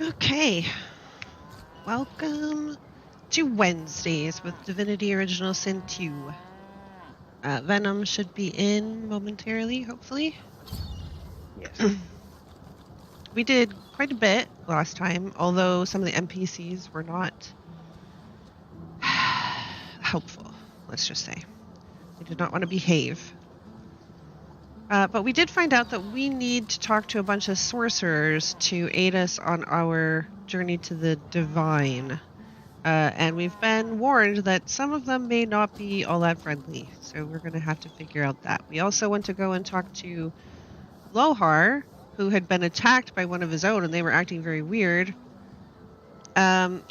Okay. Welcome to Wednesdays with Divinity Original Sin 2. Venom should be in momentarily, hopefully. Yes. We did quite a bit last time, although some of the NPCs were not helpful, let's just say. They did not want to behave. But we did find out that we need to talk to a bunch of sorcerers to aid us on our journey to the divine. And we've been warned that some of them may not be all that friendly, so we're going to have to figure out that. We also went to go and talk to Lohar, who had been attacked by one of his own, and they were acting very weird. And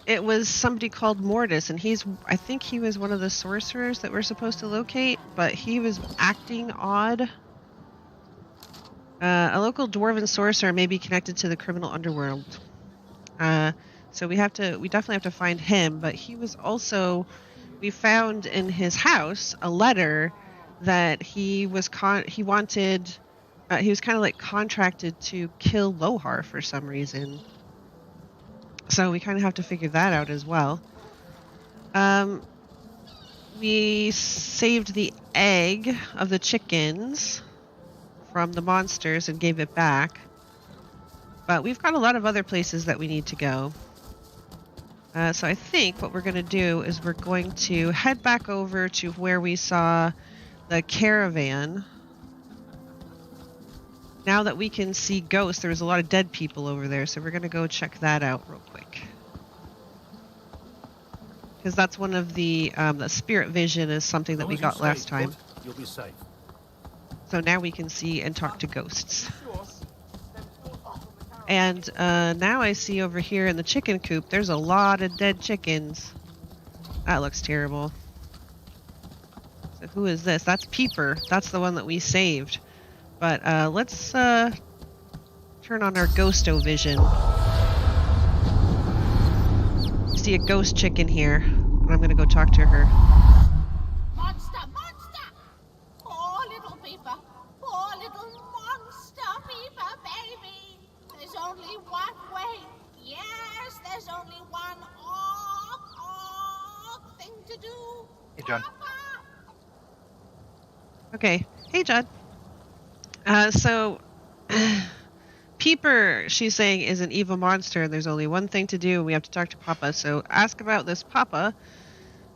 it was somebody called Mortis, and I think he was one of the sorcerers that we're supposed to locate, but he was acting odd. A local dwarven sorcerer may be connected to the criminal underworld. So we definitely have to find him, but he was also, we found in his house a letter that he was kind of like contracted to kill Lohar for some reason. So we kind of have to figure that out as well. We saved the egg of the chickens from the monsters and gave it back. But we've got a lot of other places that we need to go. So I think what we're going to do is we're going to head back over to where we saw the caravan. Now that we can see ghosts, there was a lot of dead people over there, so we're going to go check that out real quick. Because that's one of the spirit vision is something that we got last time. You'll be safe. So now we can see and talk to ghosts. And now I see over here in the chicken coop, there's a lot of dead chickens. That looks terrible. So who is this? That's Peeper. That's the one that we saved. But let's turn on our ghosto vision. See a ghost chicken here. And I'm going to go talk to her. Monster! Monster! Poor little Peeper. Poor little monster Peeper, baby. There's only one way. Yes, there's only one thing to do. Hey, John. Papa. Okay. Hey, Judd. So, Peeper, she's saying, is an evil monster, and there's only one thing to do, and we have to talk to Papa. So, ask about this Papa.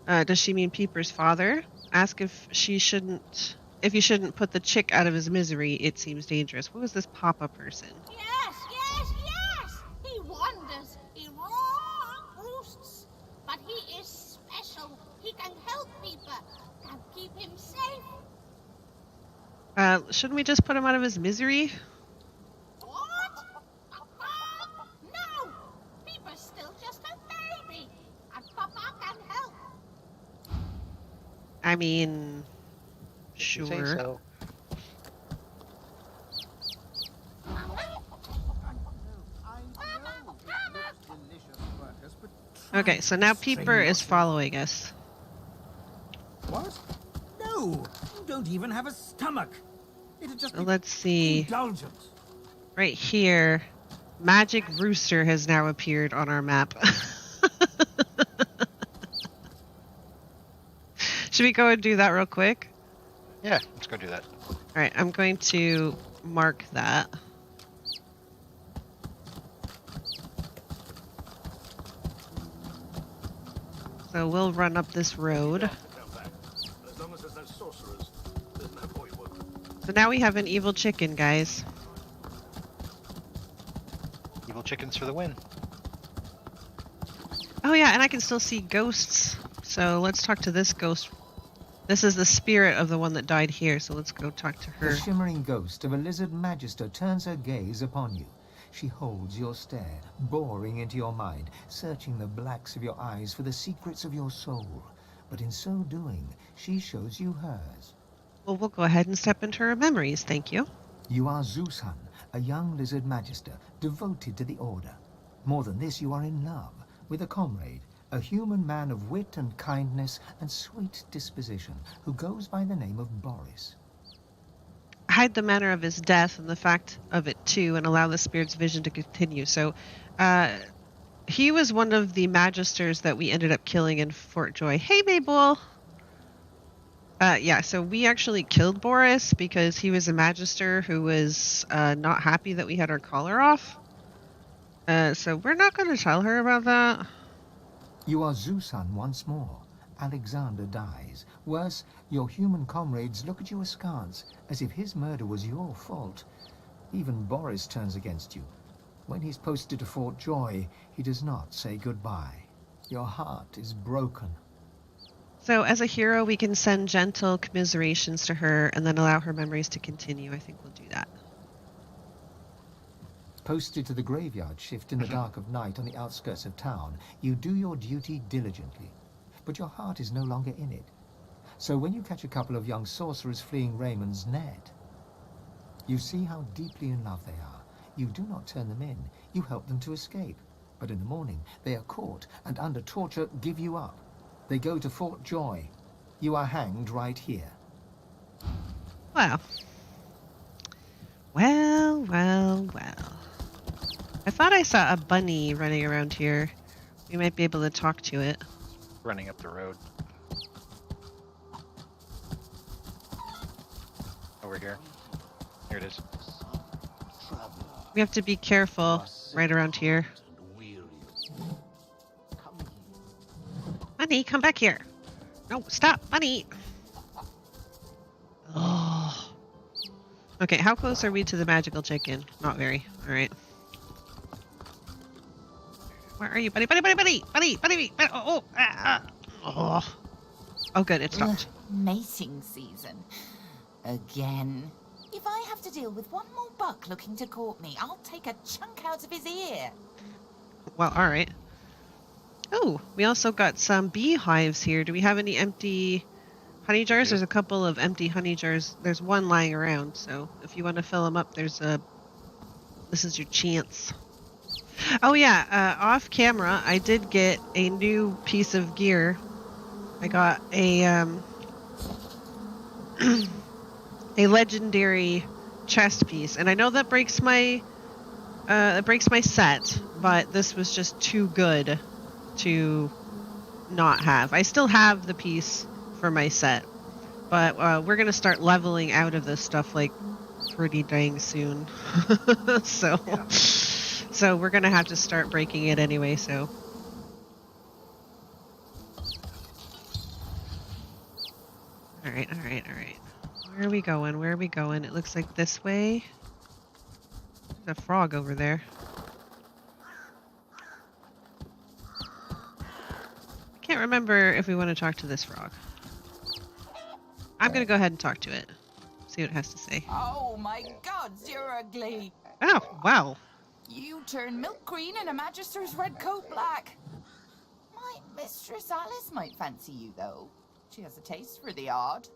Does she mean Peeper's father? Ask if you shouldn't put the chick out of his misery. It seems dangerous. Who is this Papa person? Yes, yes, yes. He wanders. He roosts. But he is special. He can help Peeper. Can keep him safe. Shouldn't we just put him out of his misery? What? No! Peeper's still just a baby, and Papa can help. I mean, sure. Say so. Okay, so now Peeper is following us. What? No! You don't even have a stomach! It'd just be Let's see. indulgent. Right here, Magic Rooster has now appeared on our map. Should we go and do that real quick? Yeah, let's go do that. All right, I'm going to mark that. So we'll run up this road. As long as there's no sorcerers, there's no point working. So now we have an evil chicken, guys. Evil chickens for the win. Oh yeah, and I can still see ghosts. So let's talk to this ghost. This is the spirit of the one that died here, so let's go talk to her. The shimmering ghost of a lizard magister turns her gaze upon you. She holds your stare, boring into your mind, searching the blacks of your eyes for the secrets of your soul. But in so doing, she shows you hers. Well, we'll go ahead and step into her memories, thank you. You are Zeushan, a young lizard magister, devoted to the Order. More than this, you are in love with a comrade, a human man of wit and kindness and sweet disposition, who goes by the name of Boris. hide the manner of his death and the fact of it too, and allow the spirit's vision to continue. So, he was one of the magisters that we ended up killing in Fort Joy. Hey, Mabel! Yeah, so we actually killed Boris because he was a magister who was not happy that we had our collar off. So we're not going to tell her about that. You are Zusan once more. Alexander dies. Worse, your human comrades look at you askance, as if his murder was your fault. Even Boris turns against you. When he's posted to Fort Joy, he does not say goodbye. Your heart is broken. So as a hero, we can send gentle commiserations to her and then allow her memories to continue. I think we'll do that. Posted to the graveyard shift in the dark of night on the outskirts of town, you do your duty diligently. But your heart is no longer in it. So when you catch a couple of young sorcerers fleeing Raymond's net, you see how deeply in love they are. You do not turn them in. You help them to escape. But in the morning, they are caught and under torture give you up. They go to Fort Joy. You are hanged right here. Wow. Well. I thought I saw a bunny running around here. We might be able to talk to it. Running up the road. Over here. Here it is. We have to be careful right around here. Bunny, come back here. No, stop, bunny. Oh. Okay, how close are we to the magical chicken? Not very. All right. Where are you, buddy? Buddy. Oh, good, it stopped. Mating season. Again. If I have to deal with one more buck looking to court me, I'll take a chunk out of his ear. Well, all right. Oh, we also got some beehives here. Do we have any empty honey jars? There's a couple of empty honey jars. There's one lying around, so if you want to fill them up, this is your chance. Oh yeah, off camera, I did get a new piece of gear. I got a a legendary chest piece, and I know that breaks my set, but this was just too good to not have. I still have the piece for my set, but we're gonna start leveling out of this stuff like pretty dang soon. So we're gonna have to start breaking it anyway. So all right. Where are we going? It looks like this way. There's a frog over there. I can't remember if we want to talk to this frog. I'm going to go ahead and talk to it. See what it has to say. Oh my God, you're ugly. Oh, wow. You turn milk green and a magister's red coat black. My mistress Alice might fancy you, though. She has a taste for the odd,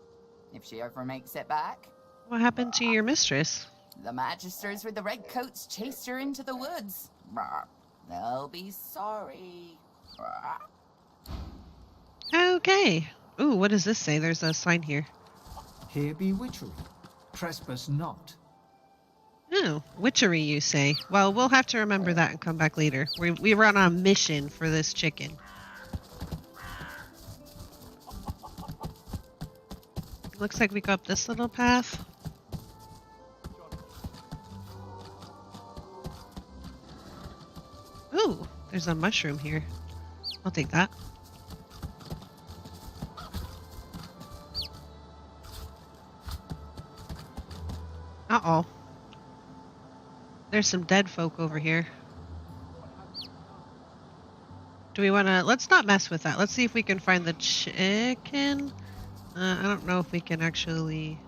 if she ever makes it back. What happened to your mistress? The magisters with the red coats chased her into the woods. They'll be sorry. Okay. Ooh, what does this say? There's a sign here. Here be witchery. Trespass not. Oh, witchery, you say? Well, we'll have to remember that and come back later. We were on a mission for this chicken. Looks like we go up this little path. Ooh, there's a mushroom here. I'll take that. Uh-oh. There's some dead folk over here. Do we want to... Let's not mess with that. Let's see if we can find the chicken. I don't know if we can actually...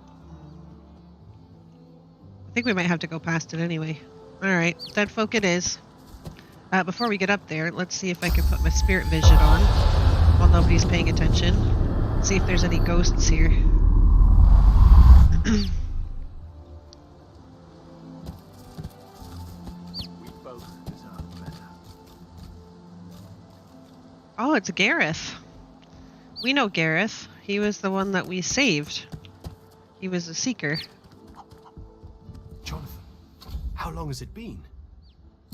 I think we might have to go past it anyway. Alright, dead folk it is. Before we get up there, let's see if I can put my spirit vision on while nobody's paying attention. See if there's any ghosts here. Oh, it's Gareth. We know Gareth. He was the one that we saved. He was a seeker. Jonathan, how long has it been?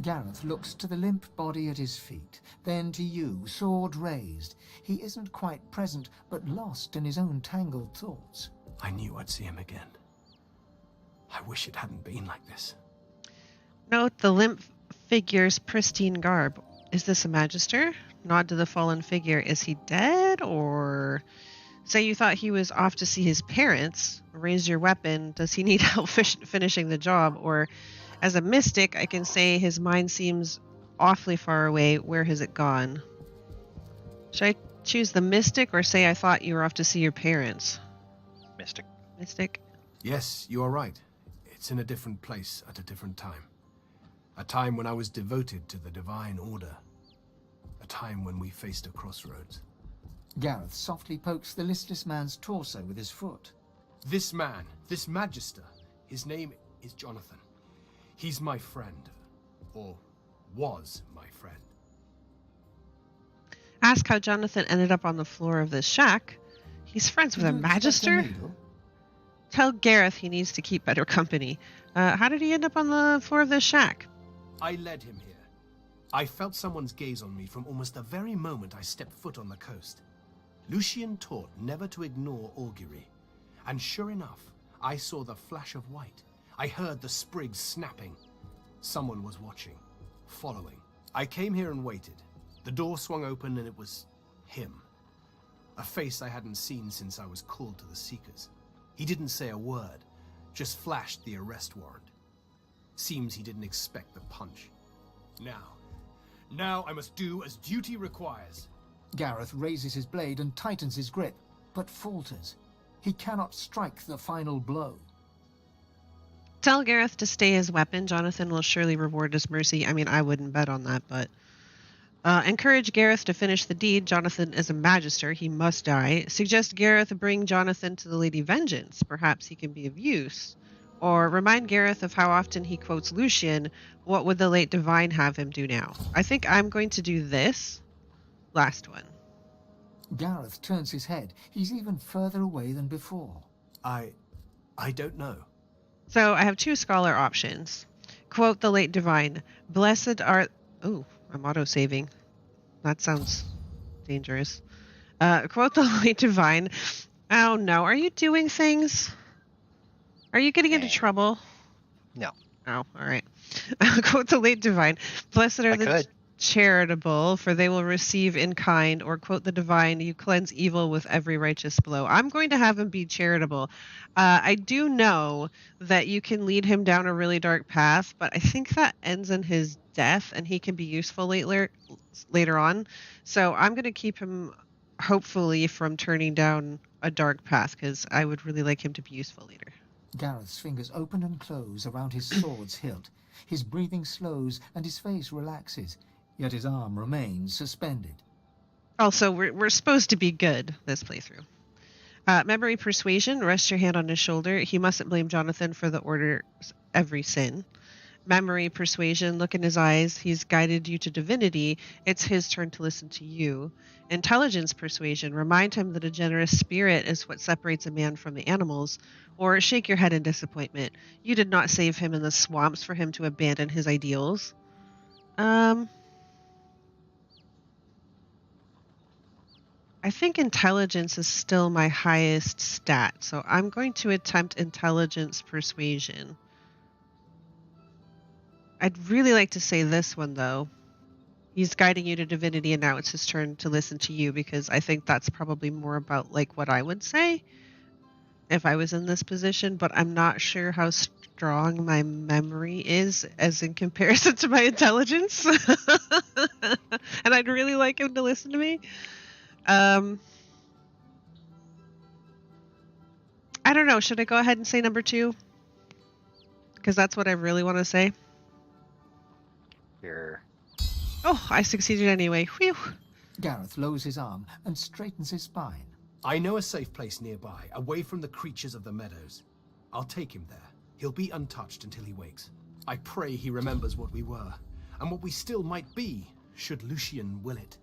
Gareth looks to the limp body at his feet, then to you, sword raised. He isn't quite present, but lost in his own tangled thoughts. I knew I'd see him again. I wish it hadn't been like this. Note the limp figure's pristine garb. Is this a magister? Nod to the fallen figure. Is he dead, or... Say you thought he was off to see his parents. Raise your weapon. Does he need help finishing the job? Or, as a mystic, I can say his mind seems awfully far away. Where has it gone? Should I choose the mystic, or say I thought you were off to see your parents? Mystic. Mystic? Yes, you are right. It's in a different place at a different time. A time when I was devoted to the divine order. A time when we faced a crossroads. Gareth softly pokes the listless man's torso with his foot. This man, this magister, his name is Jonathan. He's my friend. Or was my friend. Ask how Jonathan ended up on the floor of this shack. He's friends with a Did you expect magister? needle? Tell Gareth he needs to keep better company. How did he end up on the floor of this shack? I led him here. I felt someone's gaze on me from almost the very moment I stepped foot on the coast. Lucian taught never to ignore augury. And sure enough, I saw the flash of white. I heard the sprigs snapping. Someone was watching, following. I came here and waited. The door swung open and it was him. A face I hadn't seen since I was called to the Seekers. He didn't say a word, just flashed the arrest warrant. Seems he didn't expect the punch. Now I must do as duty requires. Gareth raises his blade and tightens his grip, but falters. He cannot strike the final blow. Tell Gareth to stay his weapon. Jonathan will surely reward his mercy. I mean, I wouldn't bet on that, but... encourage Gareth to finish the deed. Jonathan is a magister. He must die. Suggest Gareth bring Jonathan to the Lady Vengeance. Perhaps he can be of use. Or remind Gareth of how often he quotes Lucian. What would the late divine have him do now? I think I'm going to do this last one. Gareth turns his head. He's even further away than before. I don't know. So I have two scholar options. Quote the late divine. Blessed are... Oh, I'm auto-saving. That sounds dangerous. Quote the late divine. Oh no, are you doing things? Are you getting into trouble? No. Oh, alright. Quote the late divine. Blessed are the charitable, for they will receive in kind. Or quote the divine, you cleanse evil with every righteous blow. I'm going to have him be charitable. I do know that you can lead him down a really dark path, but I think that ends in his death, and he can be useful later on. So I'm going to keep him, hopefully, from turning down a dark path, because I would really like him to be useful later. Gareth's fingers open and close around his sword's hilt. His breathing slows and his face relaxes, yet his arm remains suspended. Also, we're supposed to be good this playthrough. Memory Persuasion, rest your hand on his shoulder. He mustn't blame Jonathan for the Order's every sin. Memory Persuasion, look in his eyes. He's guided you to divinity. It's his turn to listen to you. Intelligence Persuasion, remind him that a generous spirit is what separates a man from the animals. Or shake your head in disappointment. You did not save him in the swamps for him to abandon his ideals. I think intelligence is still my highest stat, so I'm going to attempt intelligence persuasion. I'd really like to say this one, though. He's guiding you to divinity, and now it's his turn to listen to you, because I think that's probably more about like what I would say if I was in this position, but I'm not sure how strong my memory is as in comparison to my intelligence. And I'd really like him to listen to me. I don't know. Should I go ahead and say number 2? Because that's what I really want to say. Here. Oh, I succeeded anyway. Whew. Gareth lowers his arm and straightens his spine. I know a safe place nearby, away from the creatures of the meadows. I'll take him there. He'll be untouched until he wakes. I pray he remembers what we were, and what we still might be, should Lucian will it.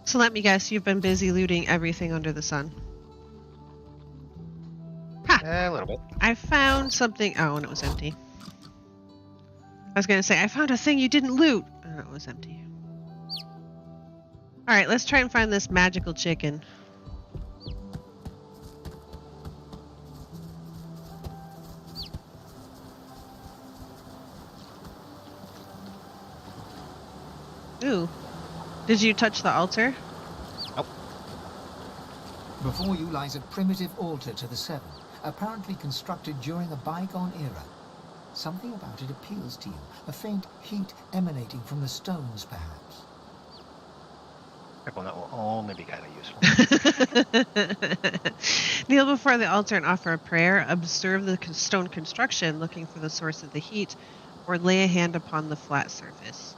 So let me guess, you've been busy looting everything under the sun. A little bit. I found something. Oh, and it was empty. I was gonna say, I found a thing you didn't loot. Oh, it was empty. Alright, let's try and find this magical chicken. Ooh. Did you touch the altar? Nope. Before you lies a primitive altar to the Seven, apparently constructed during a bygone era. Something about it appeals to you, a faint heat emanating from the stones, perhaps. Well, that will only be kind of useful. Kneel before the altar and offer a prayer. Observe the stone construction, looking for the source of the heat, or lay a hand upon the flat surface.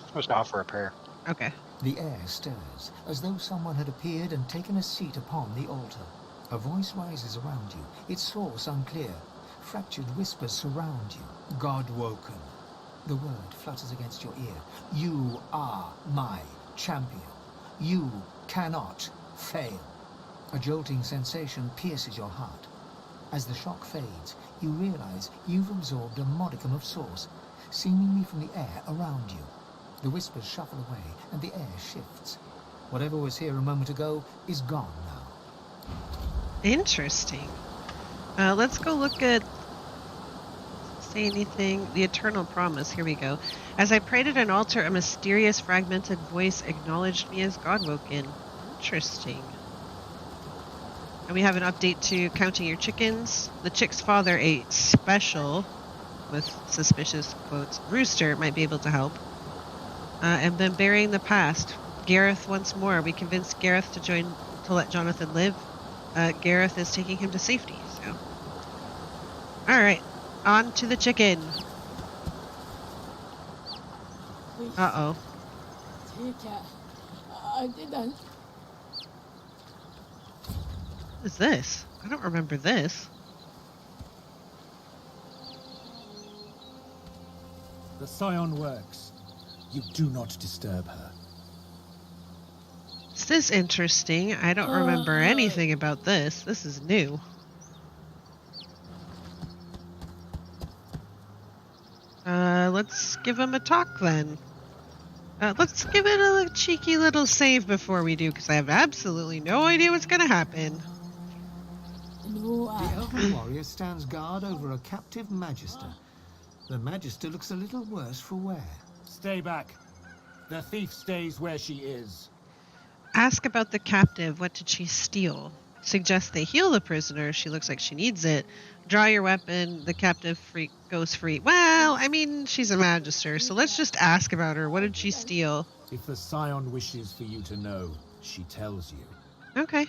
Supposed to offer a prayer. Okay. The air stirs, as though someone had appeared and taken a seat upon the altar. A voice rises around you, its source unclear. Fractured whispers surround you. God woken. The word flutters against your ear. You are my champion. You cannot fail. A jolting sensation pierces your heart. As the shock fades, you realize you've absorbed a modicum of source, seemingly from the air around you. The whispers shuffle away, and the air shifts. Whatever was here a moment ago is gone now. Interesting. Let's go look at... Say anything? The Eternal Promise. Here we go. As I prayed at an altar, a mysterious fragmented voice acknowledged me as God-woken. Interesting. And we have an update to counting your chickens. The chick's father, a special, with suspicious quotes, rooster, might be able to help. And then burying the past. Gareth once more. We convinced Gareth to let Jonathan live. Gareth is taking him to safety, so. Alright. On to the chicken. Uh-oh. I didn't. What is this? I don't remember this. The scion works. You do not disturb her. Is this interesting? I don't remember anything about this. This is new. Let's give him a talk then. Let's give it a cheeky little save before we do, because I have absolutely no idea what's going to happen. The elven warrior stands guard over a captive magister. The magister looks a little worse for wear. Stay back. The thief stays where she is. Ask about the captive. What did she steal? Suggest they heal the prisoner. She looks like she needs it. Draw your weapon. The captive goes free. Well, I mean, she's a magister, so let's just ask about her. What did she steal? If the scion wishes for you to know, she tells you. Okay.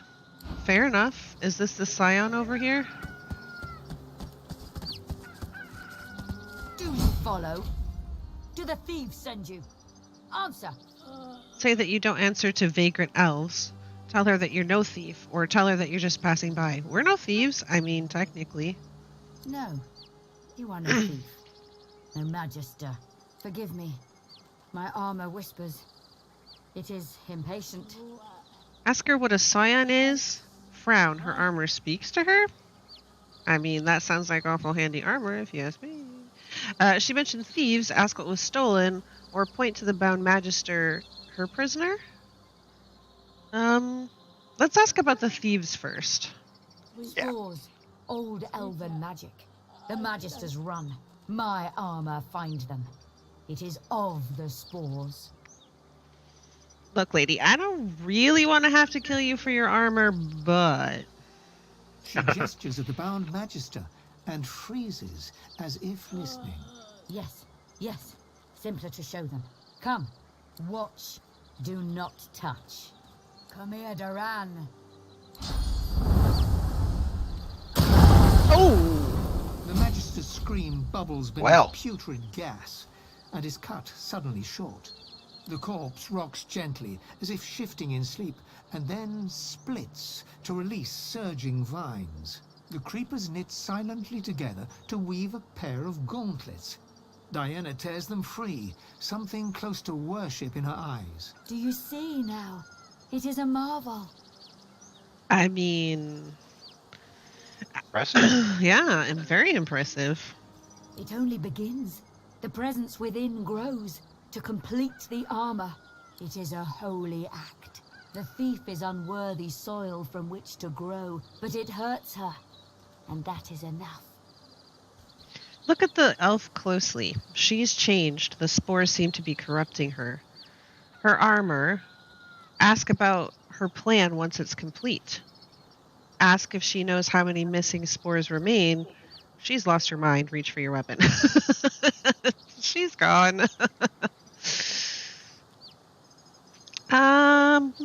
Fair enough. Is this the scion over here? Do you follow? Do the thieves send you? Answer. Say that you don't answer to vagrant elves. Tell her that you're no thief, or tell her that you're just passing by. We're no thieves. I mean, technically. No, you are no thief. No magister. Forgive me. My armor whispers. It is impatient. Ask her what a scion is. Frown. Her armor speaks to her. I mean, that sounds like awful handy armor, if you ask me. She mentioned thieves. Ask what was stolen, or point to the bound magister, her prisoner. Let's ask about the thieves first. Spores. Old elven magic. The magisters run. My armor find them. It is of the spores. Look, lady, I don't really want to have to kill you for your armor, but... She gestures at the bound magister and freezes as if listening. Yes, yes. Simpler to show them. Come. Watch. Do not touch. Come here, Duran. Oh! The magister's scream bubbles beneath Well. putrid gas and is cut suddenly short. The corpse rocks gently, as if shifting in sleep, and then splits to release surging vines. The creepers knit silently together to weave a pair of gauntlets. Diana tears them free, something close to worship in her eyes. Do you see now? It is a marvel. I mean... Impressive. Yeah, and very impressive. It only begins. The presence within grows to complete the armor. It is a holy act. The thief is unworthy soil from which to grow, but it hurts her, and that is enough. Look at the elf closely. She's changed. The spores seem to be corrupting her. Her armor. Ask about her plan once it's complete. Ask if she knows how many missing spores remain. She's lost her mind. Reach for your weapon. She's gone. Number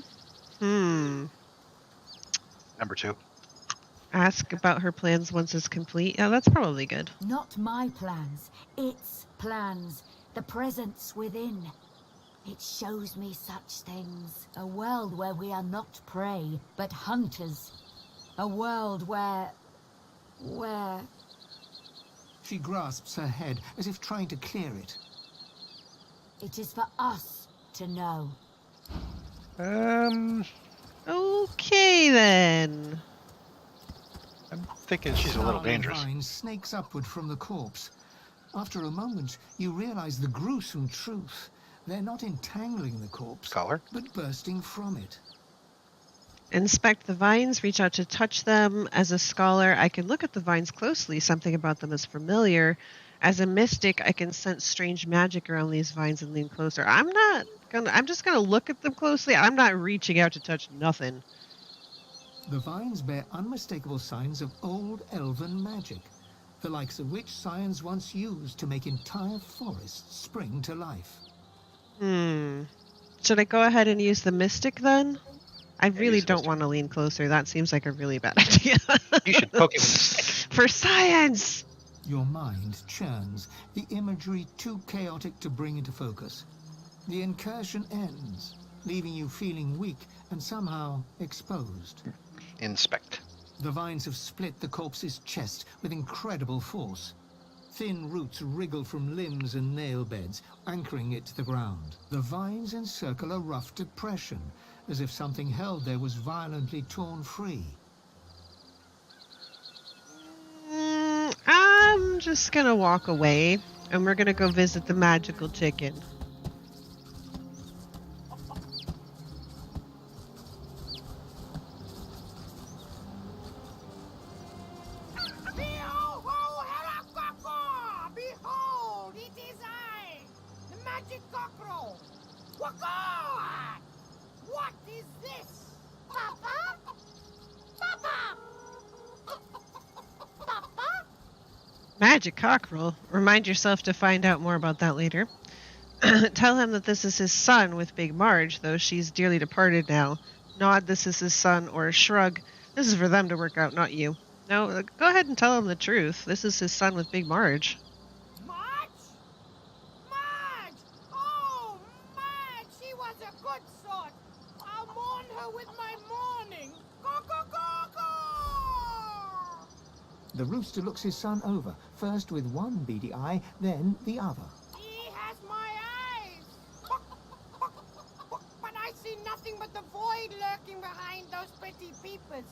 2. Ask about her plans once it's complete. Yeah, that's probably good. Not my plans, its plans. The presence within. It shows me such things. A world where we are not prey, but hunters. A world where... She grasps her head as if trying to clear it. It is for us to know. Okay, then. I'm thinking she's a little Snarling dangerous. vine snakes upward from the corpse. After a moment, you realize the gruesome truth. They're not entangling the corpse, Collar. but bursting from it. Inspect the vines, reach out to touch them. As a scholar, I can look at the vines closely. Something about them is familiar. As a mystic, I can sense strange magic around these vines and lean closer. I'm just gonna look at them closely. I'm not reaching out to touch nothing. The vines bear unmistakable signs of old elven magic, the likes of which science once used to make entire forests spring to life. Should I go ahead and use the mystic then? I really use the don't mystic. want to lean closer. That seems like a really bad idea. You should poke it with a stick. For science! Your mind churns, the imagery too chaotic to bring into focus. The incursion ends, leaving you feeling weak and somehow exposed. Inspect. The vines have split the corpse's chest with incredible force. Thin roots wriggle from limbs and nail beds, anchoring it to the ground. The vines encircle a rough depression, as if something held there was violently torn free. I'm just gonna walk away, and we're gonna go visit the magical chicken. Behold, it is I, the magic cockerel. Waka! What is this? Papa? Papa? Papa? Magic cockerel. Remind yourself to find out more about that later. Tell him that this is his son with Big Marge, though she's dearly departed now. Nod, this is his son, or shrug. This is for them to work out, not you. No, go ahead and tell him the truth. This is his son with Big Marge. Marge? Marge! Oh, Marge! She was a good sort. I'll mourn her with my mourning. Go! The rooster looks his son over, first with one beady eye, then the other. He has my eyes. But I see nothing but the void lurking behind those pretty peepers.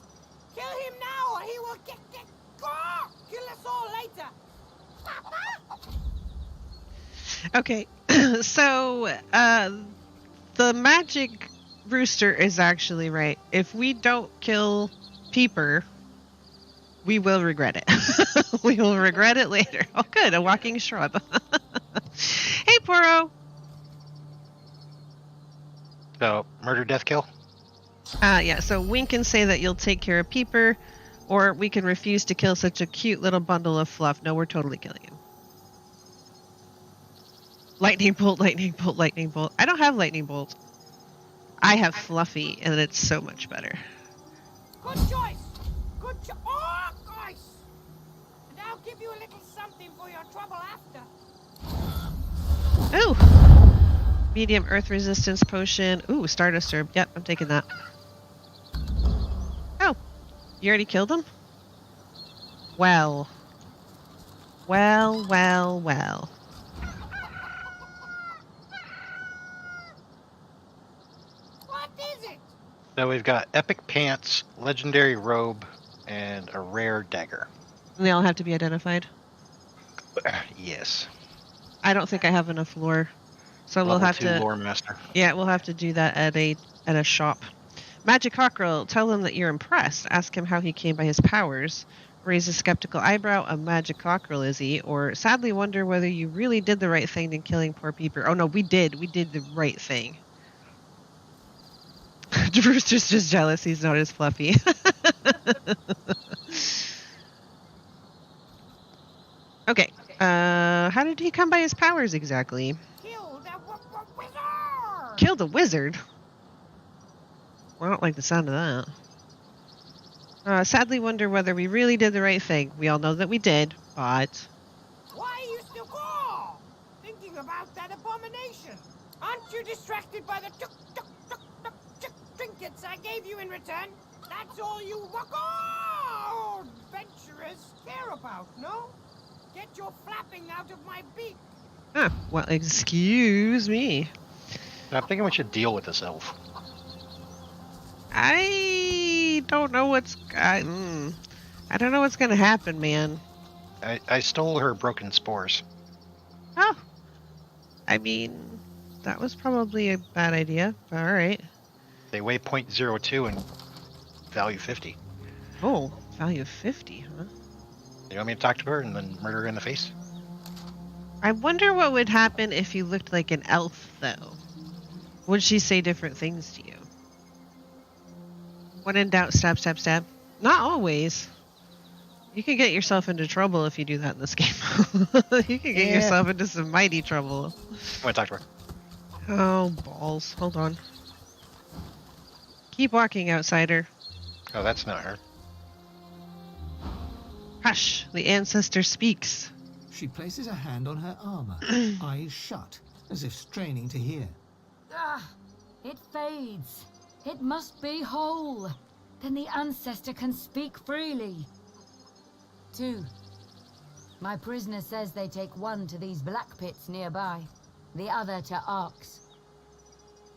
Kill him now or he will kill us all later. Okay, so, the magic rooster is actually right. If we don't kill Peeper, we will regret it. We will regret it later. Oh, good, a walking shrub. Hey, Poro. So, murder, death, kill? Yeah, so we can say that you'll take care of Peeper, or we can refuse to kill such a cute little bundle of fluff. No, we're totally killing him. Lightning bolt, lightning bolt, lightning bolt. I don't have lightning bolt. I have Fluffy, and it's so much better. Good choice. Good choice. Oh, gosh. And I'll give you a little something for your trouble after. Ooh! Medium earth resistance potion. Ooh, Stardust herb. Yep, I'm taking that. Oh, you already killed him? Well. Well, well, well. What is it? So we've got epic pants, legendary robe, and a rare dagger. And they all have to be identified. Yes. I don't think I have enough lore, so we'll Level have 2 to. lore master. Yeah, we'll have to do that at a shop. Magic Cockerel, tell him that you're impressed. Ask him how he came by his powers. Raise a skeptical eyebrow. A Magic Cockerel, is he? Or sadly wonder whether you really did the right thing in killing poor Peeper. Oh no, we did. We did the right thing. Brewster's just jealous he's not as fluffy. Okay. How did he come by his powers exactly? Kill the wizard! Killed a wizard? Well, I don't like the sound of that. Sadly wonder whether we really did the right thing. We all know that we did, but... Why are you still call? Thinking about that abomination. Aren't you distracted by the trinkets I gave you in return? That's all you adventurers care about, no? Get your flapping out of my beak. Huh, well, excuse me. I'm thinking we should deal with this elf. I don't know what's... I don't know what's gonna happen, man. I stole her broken spores. Oh. I mean, that was probably a bad idea, but alright. They weigh 0.02 and value 50. Oh, value 50, huh? You want me to talk to her and then murder her in the face? I wonder what would happen if you looked like an elf, though. Would she say different things to you? When in doubt, stab, stab, stab. Not always. You can get yourself into trouble if you do that in this game. You can get yourself into some mighty trouble. I want to talk to her. Oh, balls. Hold on. Keep walking, outsider. Oh, that's not her. Hush, the ancestor speaks. She places a hand on her armor, eyes shut, as if straining to hear. Ah, it fades. It must be whole. Then the ancestor can speak freely. 2. My prisoner says they take one to these black pits nearby, the other to Arks.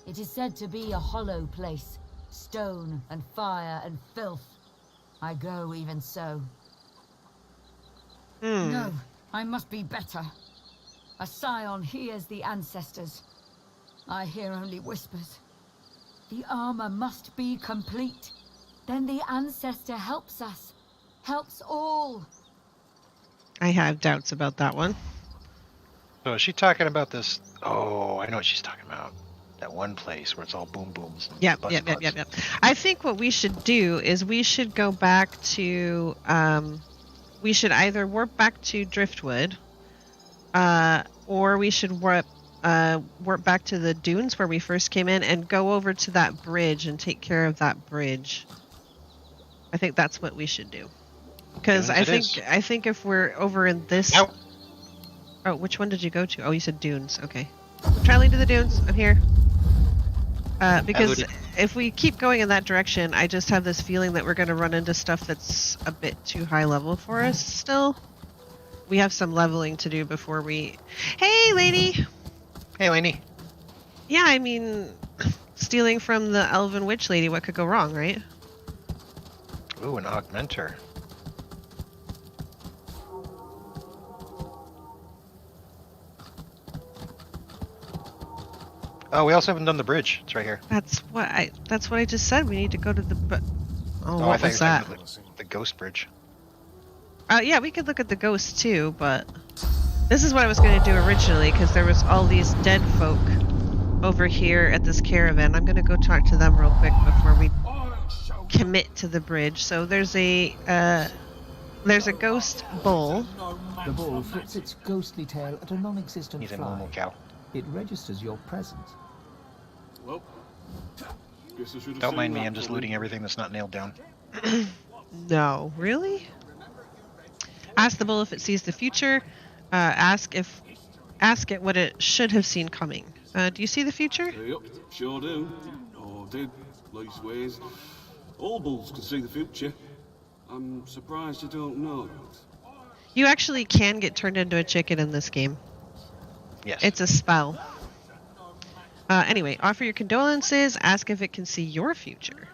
It is said to be a hollow place, stone and fire and filth. I go even so. No, I must be better. A scion hears the ancestors. I hear only whispers. The armor must be complete. Then the ancestor helps us. Helps all. I have doubts about that one. So is she talking about this? Oh, I know what she's talking about. That one place where it's all boom booms. And Yep. butts. I think what we should do is we should go back to... we should either warp back to Driftwood, or we should warp back to the dunes where we first came in and go over to that bridge and take care of that bridge. I think that's what we should do. Because I think if we're over in this... Nope. Oh, which one did you go to? Oh, you said dunes. Okay. I'm traveling to the dunes. I'm here. Because if we keep going in that direction, I just have this feeling that we're going to run into stuff that's a bit too high level for us still. We have some leveling to do before we... Hey, lady! Hey, Lainey. Yeah, I mean, stealing from the elven witch lady, what could go wrong, right? Ooh, an augmenter. Oh, we also haven't done the bridge. It's right here. That's what I just said. We need to go to the... Oh, I what thought was you were that? talking about the ghost bridge. Yeah, we could look at the ghosts too, but this is what I was going to do originally because there was all these dead folk over here at this caravan. I'm going to go talk to them real quick before we commit to the bridge. So there's a ghost bull. The bull flips its ghostly tail at a non-existent He's a fly. normal cow. It registers your presence. Well, guess I should have Don't seen mind me, that I'm just coming. looting everything that's not nailed down. No, really? Ask the bull if it sees the future. Ask it what it should have seen coming. Do you see the future? Yep, sure do. Or did, leastways. All bulls can see the future. I'm surprised you don't know it. You actually can get turned into a chicken in this game. Yes. It's a spell. Anyway, offer your condolences. Ask if it can see your future.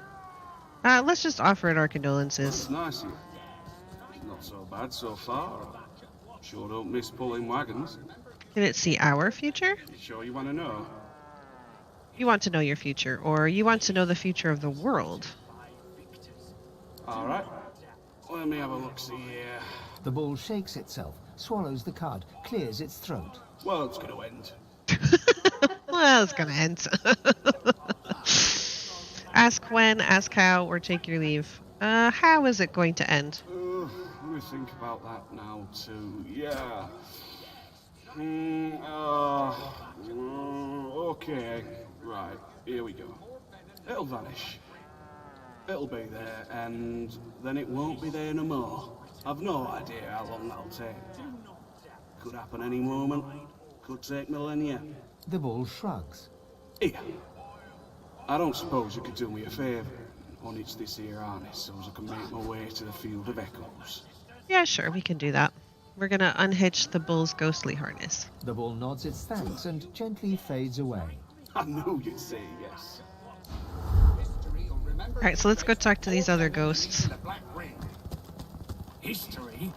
Let's just offer it our condolences. It's nice of you. Not so bad so far. Sure don't miss pulling wagons. Can it see our future? You sure you want to know? You want to know your future, or you want to know the future of the world. All right. Let me have a look-see here. The bull shakes itself, swallows the card, clears its throat. Well, it's going to end. Well, it's gonna end. Ask when, ask how, or take your leave. How is it going to end? Let me think about that now, too. Yeah. Okay. Right, here we go. It'll vanish. It'll be there, and then it won't be there no more. I've no idea how long that'll take. Could happen any moment. Could take millennia. The bull shrugs. Here. I don't suppose you could do me a favour and unhitch this here harness so as I can make my way to the field of echoes. Yeah, sure, we can do that. We're gonna unhitch the bull's ghostly harness. The bull nods its thanks and gently fades away. I knew you'd say yes. Alright, so let's go talk to these other ghosts. History?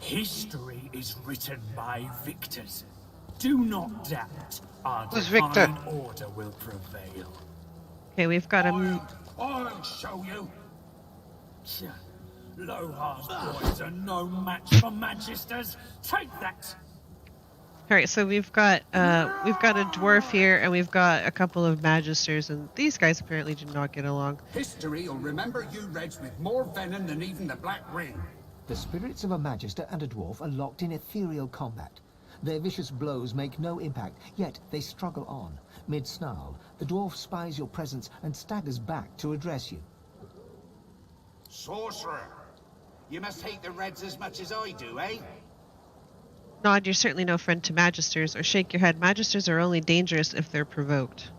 History is written by victors. Do not doubt our Who's Victor? divine order will prevail. Okay, we've got a... I'll show you. Tch, Lohar's boys are no match for Magisters. Take that. Alright, so we've got a dwarf here, and we've got a couple of magisters, and these guys apparently do not get along. History will remember you Reds with more venom than even the Black Ring. The spirits of a magister and a dwarf are locked in ethereal combat. Their vicious blows make no impact, yet they struggle on. Mid-snarl, the dwarf spies your presence and staggers back to address you. Sorcerer, you must hate the Reds as much as I do, eh? Nod, you're certainly no friend to magisters, or shake your head. Magisters are only dangerous if they're provoked.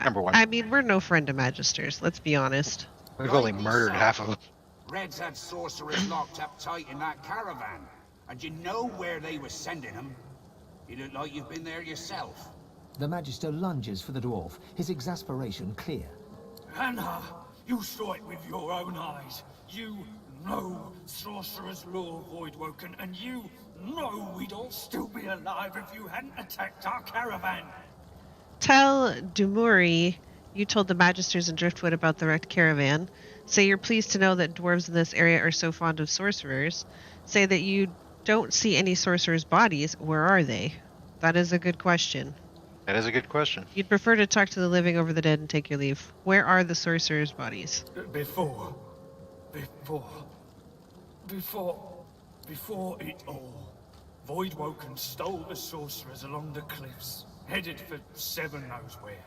Number one. I mean, we're no friend to magisters, let's be honest. We've only murdered half of them. Reds had sorcerers locked up tight in that caravan. And you know where they were sending them. You look like you've been there yourself. The magister lunges for the dwarf, his exasperation clear. Hannah, you saw it with your own eyes. You know Sorcerer's law, Voidwoken, and you know we'd all still be alive if you hadn't attacked our caravan. Tell Dumuri you told the magisters in Driftwood about the wrecked caravan. Say you're pleased to know that dwarves in this area are so fond of sorcerers. Say that you don't see any sorcerers' bodies. Where are they? That is a good question. That is a good question. You'd prefer to talk to the living over the dead and take your leave. Where are the sorcerers' bodies? Before it all, Voidwoken stole the sorcerers along the cliffs, headed for Seven knows where.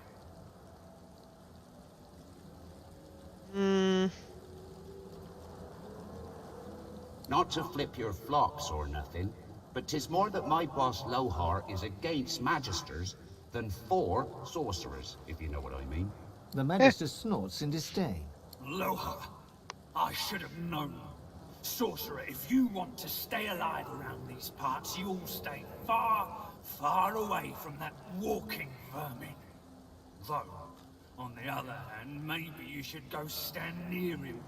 Not to flip your flops or nothing, but 'tis more that my boss Lohar is against magisters than for sorcerers, if you know what I mean. The magister snorts in disdain. Lohar, I should have known. Sorcerer, if you want to stay alive around these parts, you'll stay far, far away from that walking vermin. Though, on the other hand, maybe you should go stand near him.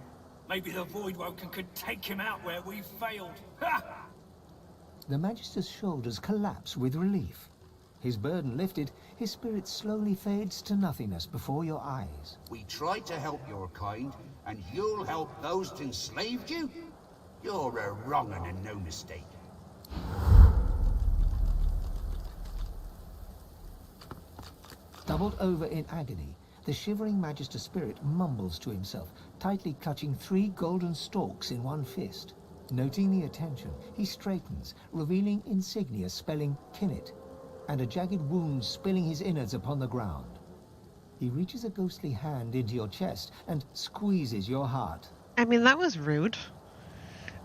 Maybe the Voidwoken could take him out where we failed. Ha! The magister's shoulders collapse with relief. His burden lifted, his spirit slowly fades to nothingness before your eyes. We tried to help your kind, and you'll help those that enslaved you? You're a wrong un and no mistake. Doubled over in agony, the shivering magister spirit mumbles to himself, tightly clutching 3 golden stalks in one fist. Noting the attention, he straightens, revealing insignia spelling Kinnet, and a jagged wound spilling his innards upon the ground. He reaches a ghostly hand into your chest and squeezes your heart. I mean, that was rude.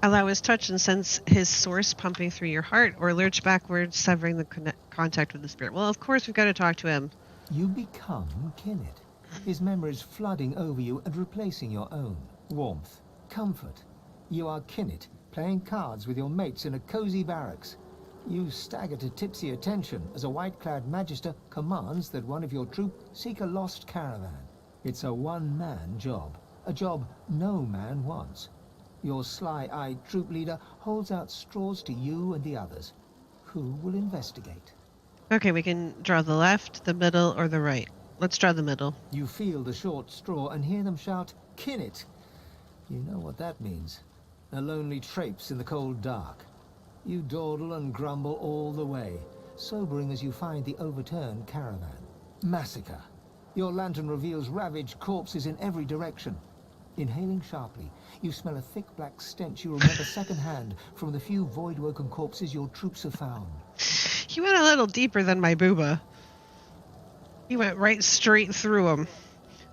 Allow his touch and sense his source pumping through your heart, or lurch backwards, severing the contact with the spirit. Well, of course, we've got to talk to him. You become Kinnet, his memories flooding over you and replacing your own. Warmth, comfort. You are Kinnet, playing cards with your mates in a cozy barracks. You stagger to tipsy attention as a white-clad magister commands that one of your troop seek a lost caravan. It's a one-man job. a job no man wants. Your sly-eyed troop leader holds out straws to you and the others. Who will investigate? Okay, we can draw the left, the middle, or the right. Let's draw the middle. You feel the short straw and hear them shout, "Kinnit!" You know what that means. A lonely traipse in the cold dark. You dawdle and grumble all the way, sobering as you find the overturned caravan. Massacre. Your lantern reveals ravaged corpses in every direction. Inhaling sharply, you smell a thick black stench you remember secondhand from the few void-woken corpses your troops have found. He went a little deeper than my booba. He went right straight through him.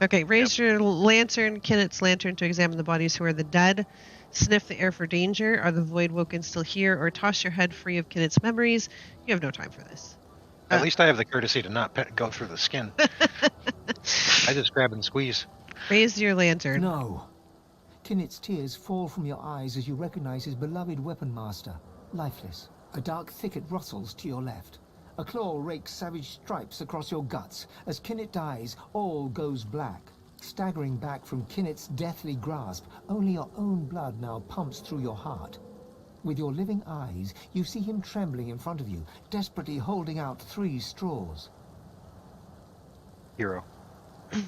Okay, raise your lantern, Kinnit's lantern, to examine the bodies who are the dead. Sniff the air for danger. Are the void-woken still here? Or toss your head free of Kinnit's memories. You have no time for this. At least I have the courtesy to not go through the skin. I just grab and squeeze. Raise your lantern. No. Kinnit's tears fall from your eyes as you recognize his beloved weapon master, lifeless. A dark thicket rustles to your left. A claw rakes savage stripes across your guts. As Kinnit dies, all goes black. Staggering back from Kinnit's deathly grasp, only your own blood now pumps through your heart. With your living eyes, you see him trembling in front of you, desperately holding out 3 straws. Hero.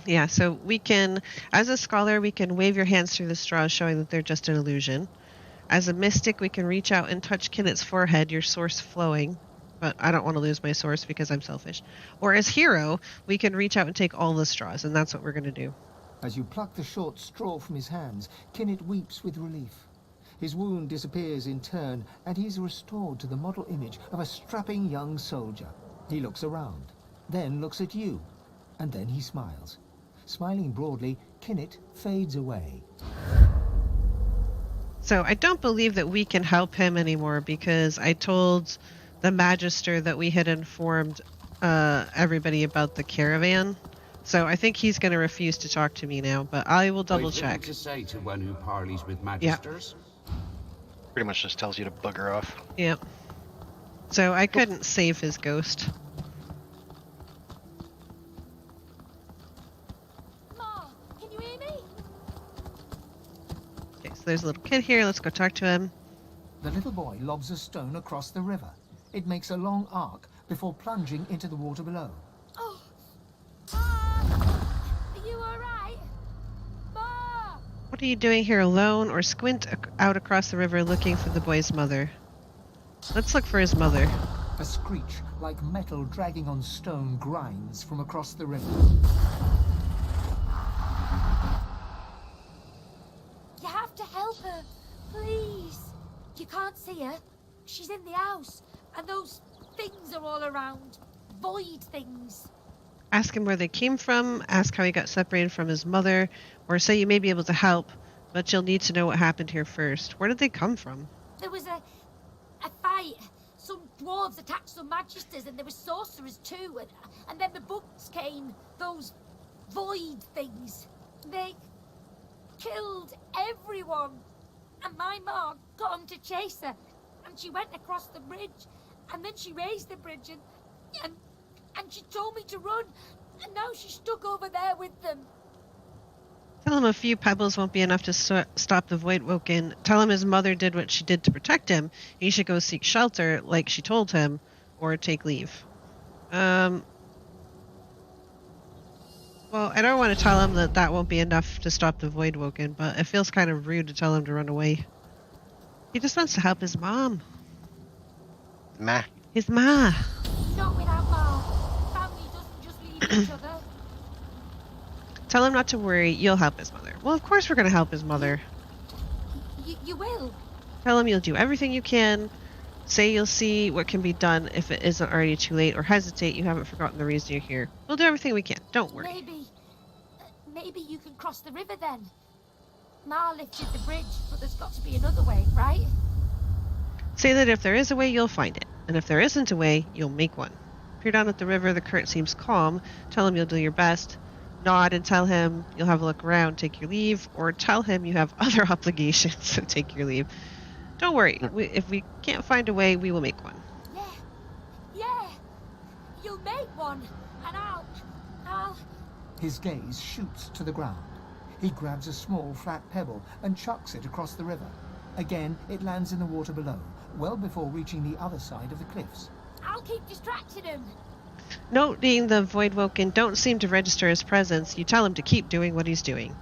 Yeah, so we can, as a scholar, we can wave your hands through the straws, showing that they're just an illusion. As a mystic, we can reach out and touch Kinnit's forehead, your source flowing. But I don't want to lose my source because I'm selfish. Or as hero, we can reach out and take all the straws, and that's what we're going to do. As you pluck the short straw from his hands, Kinnit weeps with relief. His wound disappears in turn, and he is restored to the model image of a strapping young soldier. He looks around, then looks at you, and then he smiles. Smiling broadly, Kinnit fades away. So I don't believe that we can help him anymore because I told the Magister that we had informed everybody about the caravan. So I think he's going to refuse to talk to me now, but I will double check. To say to one who parleys with magisters. Pretty much just tells you to bugger off. Yep. So I couldn't save his ghost. Ma, can you hear me? Okay, so there's a little kid here. Let's go talk to him. The little boy lobs a stone across the river. It makes a long arc before plunging into the water below. Oh, are you all right? Ma! What are you doing here alone, or squint out across the river looking for the boy's mother? Let's look for his mother. A screech like metal dragging on stone grinds from across the river. You have to help her, please. You can't see her. She's in the house, and those things are all around. Void things. Ask him where they came from, ask how he got separated from his mother, or say you may be able to help, but you'll need to know what happened here first. Where did they come from? There was a fight. Some dwarves attacked some magisters, and there were sorcerers too. And then the bugs came. Those void things. They killed everyone. And my mom got them to chase her. And she went across the bridge. And then she raised the bridge and she told me to run. And now she's stuck over there with them. Tell him a few pebbles won't be enough to stop the Voidwoken. Tell him his mother did what she did to protect him. He should go seek shelter, like she told him, or take leave. Well, I don't want to tell him that that won't be enough to stop the Voidwoken, but it feels kind of rude to tell him to run away. He just wants to help his mom. Ma. His ma. Not without mom. Family doesn't just leave each other. Tell him not to worry, you'll help his mother. Well, of course we're going to help his mother. You will? Tell him you'll do everything you can. Say you'll see what can be done if it isn't already too late, or hesitate you haven't forgotten the reason you're here. We'll do everything we can, don't worry. Maybe you can cross the river then. Ma lifted the bridge, but there's got to be another way, right? Say that if there is a way, you'll find it. And if there isn't a way, you'll make one. Peer down at the river, the current seems calm. Tell him you'll do your best. Nod and tell him you'll have a look around, take your leave, or tell him you have other obligations, so take your leave. Don't worry, if we can't find a way, we will make one. Yeah, you'll make one, and I'll... His gaze shoots to the ground. He grabs a small flat pebble and chucks it across the river. Again, it lands in the water below, well before reaching the other side of the cliffs. I'll keep distracting him. Noting the Voidwoken don't seem to register his presence, you tell him to keep doing what he's doing.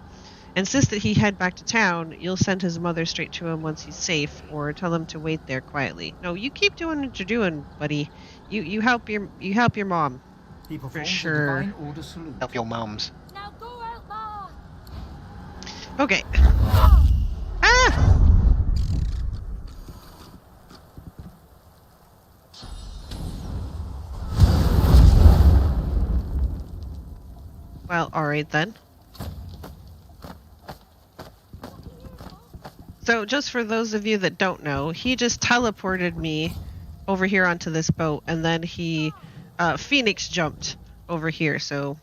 Insist that he head back to town. You'll send his mother straight to him once he's safe, or tell him to wait there quietly. No, you keep doing what you're doing, buddy. You help your mom. He performs For sure. a divine order salute. Help your moms. Now go out there. Okay. Ah! Well, alright then. So, just for those of you that don't know, he just teleported me over here onto this boat, and then he Phoenix jumped over here, so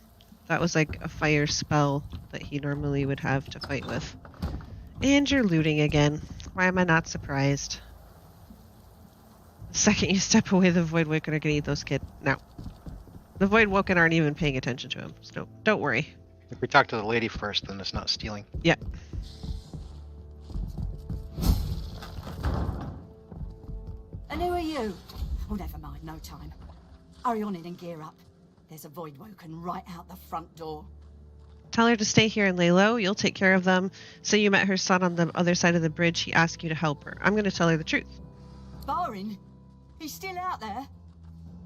that was like a fire spell that he normally would have to fight with. And you're looting again. Why am I not surprised? The second you step away, the Voidwoken are gonna eat those kids. No. The Voidwoken aren't even paying attention to him, so don't worry. If we talk to the lady first, then it's not stealing. Yeah. And who are you? Oh, never mind, no time. Hurry on in and gear up. There's a Voidwoken right out the front door. Tell her to stay here and lay low. You'll take care of them. Say you met her son on the other side of the bridge. He asked you to help her. I'm going to tell her the truth. Barring? He's still out there?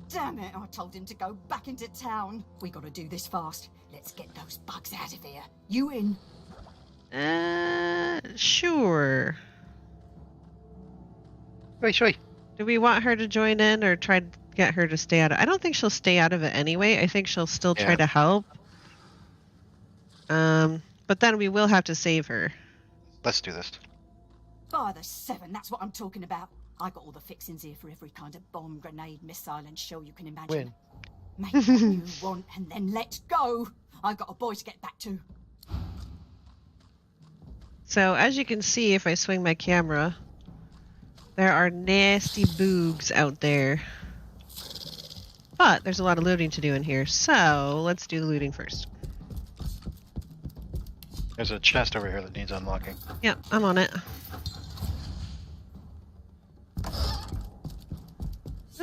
Damn it, I told him to go back into town. We gotta do this fast. Let's get those bugs out of here. You in? Sure. Wait. Do we want her to join in or try to get her to stay out of it? I don't think she'll stay out of it anyway. I think she'll still try to help. But then we will have to save her. Let's do this. By the seven, that's what I'm talking about. I got all the fixings here for every kind of bomb, grenade, missile, and shell you can imagine. Make what you want and then let's go. I've got a boy to get back to. So as you can see, if I swing my camera, there are nasty boogs out there. But there's a lot of looting to do in here, so let's do the looting first. There's a chest over here that needs unlocking. Yeah, I'm on it.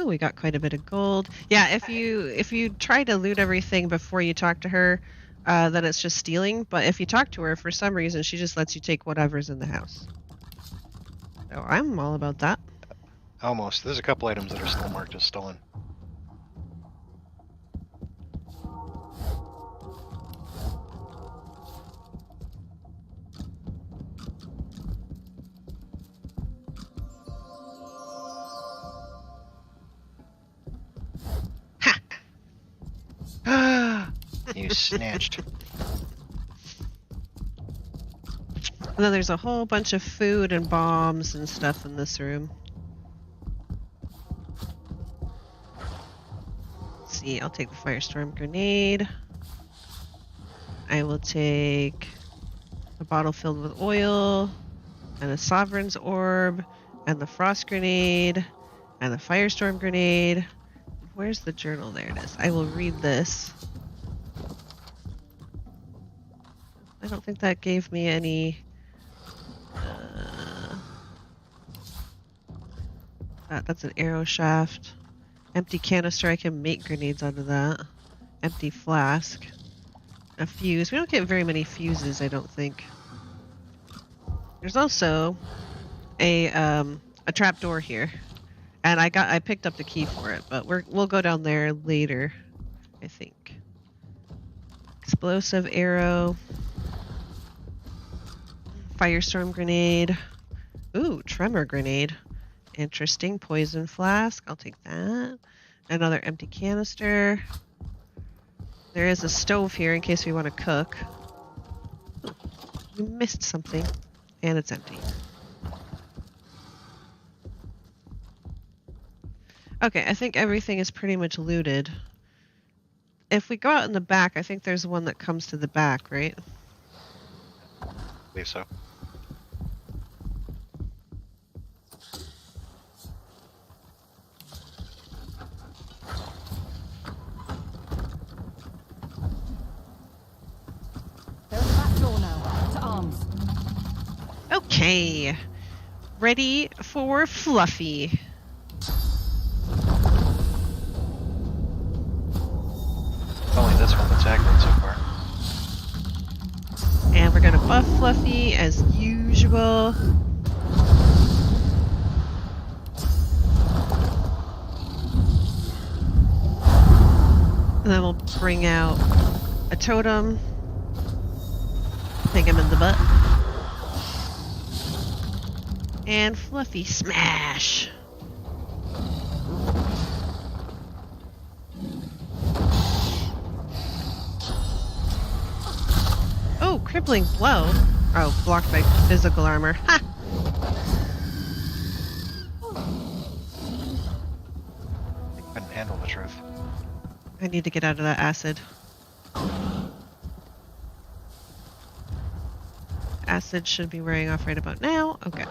Oh, we got quite a bit of gold. Yeah, if you try to loot everything before you talk to her, then it's just stealing. But if you talk to her, for some reason, she just lets you take whatever's in the house. So I'm all about that. Almost. There's a couple items that are still marked as stolen. You snatched. And then there's a whole bunch of food and bombs and stuff in this room. Let's see, I'll take the firestorm grenade. I will take a bottle filled with oil and a sovereign's orb and the frost grenade and the firestorm grenade. Where's the journal? There it is. I will read this. I don't think that gave me any... that's an arrow shaft. Empty canister, I can make grenades out of that. Empty flask. A fuse. We don't get very many fuses, I don't think. There's also a trap door here. And I picked up the key for it, but we'll go down there later, I think. Explosive arrow. Firestorm grenade. Ooh, tremor grenade. Interesting. Poison flask. I'll take that. Another empty canister. There is a stove here in case we want to cook. Ooh, we missed something. And it's empty. Okay, I think everything is pretty much looted. If we go out in the back, I think there's one that comes to the back, right? I believe so. There's a back door now. arms. Okay. Ready for Fluffy. Only this one that's aggroed so far. And we're gonna buff Fluffy as usual. And then we'll bring out a totem. Take him in the butt. And Fluffy smash. Oh, crippling blow. Oh, blocked by physical armor. Ha! I couldn't handle the truth. I need to get out of that acid. Acid should be wearing off right about now. Okay.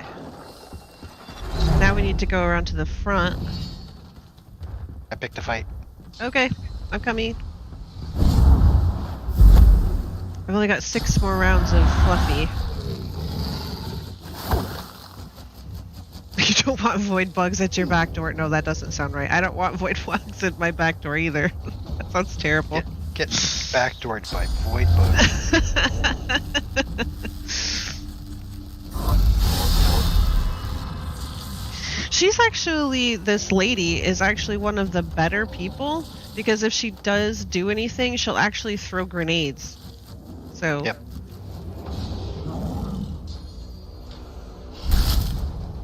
Now we need to go around to the front. I picked a fight. Okay, I'm coming. I've only got 6 more rounds of Fluffy. You don't want void bugs at your back door. No, that doesn't sound right. I don't want void bugs at my back door either. That sounds terrible. Get backdoored by void bugs. She's actually, this lady is actually one of the better people, because if she does do anything, she'll actually throw grenades. So. Yep.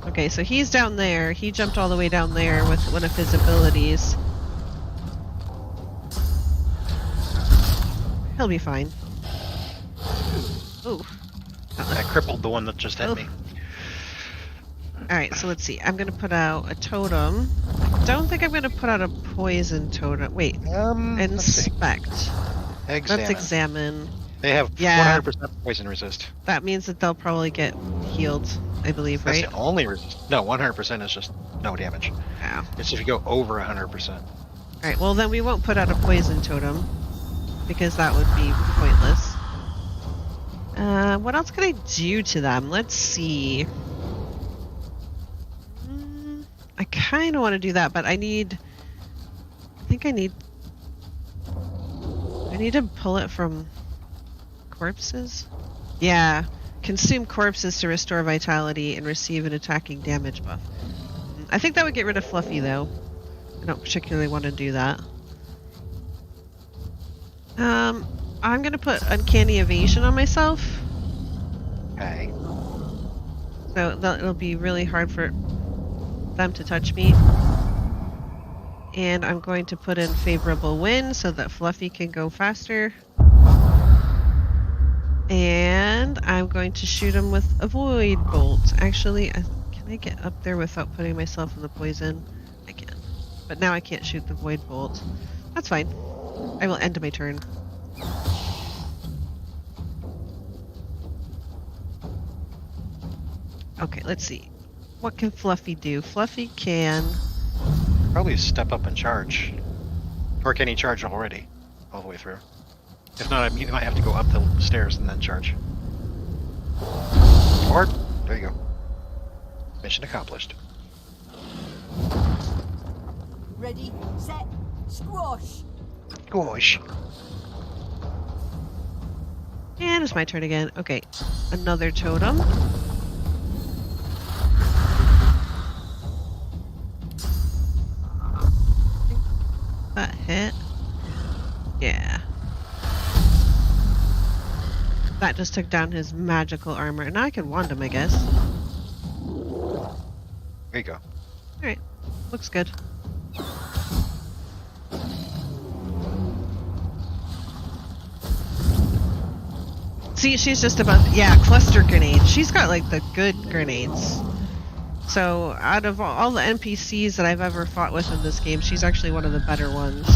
Okay, so he's down there. He jumped all the way down there with one of his abilities. He'll be fine. Ooh. I crippled the one that just hit me. Alright, so let's see. I'm gonna put out a totem. I don't think I'm gonna put out a poison totem. Wait. Inspect. Let's examine. They have 100% poison resist. That means that they'll probably get healed, I believe, right? That's the only resist. No, 100% is just no damage. Oh. It's if you go over 100%. Alright, well then we won't put out a poison totem, because that would be pointless. What else can I do to them? Let's see. I kind of want to do that, but I need to pull it from corpses? Yeah. Consume corpses to restore vitality and receive an attacking damage buff. I think that would get rid of Fluffy, though. I don't particularly want to do that. I'm going to put Uncanny Evasion on myself. Okay. So it'll be really hard for them to touch me. And I'm going to put in Favorable Wind so that Fluffy can go faster. And I'm going to shoot him with a Void Bolt. Actually, can I get up there without putting myself in the poison? I can. But now I can't shoot the Void Bolt. That's fine. I will end my turn. Okay, let's see. What can Fluffy do? Fluffy can... Probably step up and charge. Or can he charge already? All the way through. If not, you might have to go up the stairs and then charge. Or, there you go. Mission accomplished. Ready, set, squash. Gosh. And it's my turn again. Okay, another totem. That hit. Yeah. That just took down his magical armor. Now I can wand him, I guess. There you go. Alright. Looks good. See, she's just about... Yeah, cluster grenade. She's got, like, the good grenades. So, out of all the NPCs that I've ever fought with in this game, she's actually one of the better ones.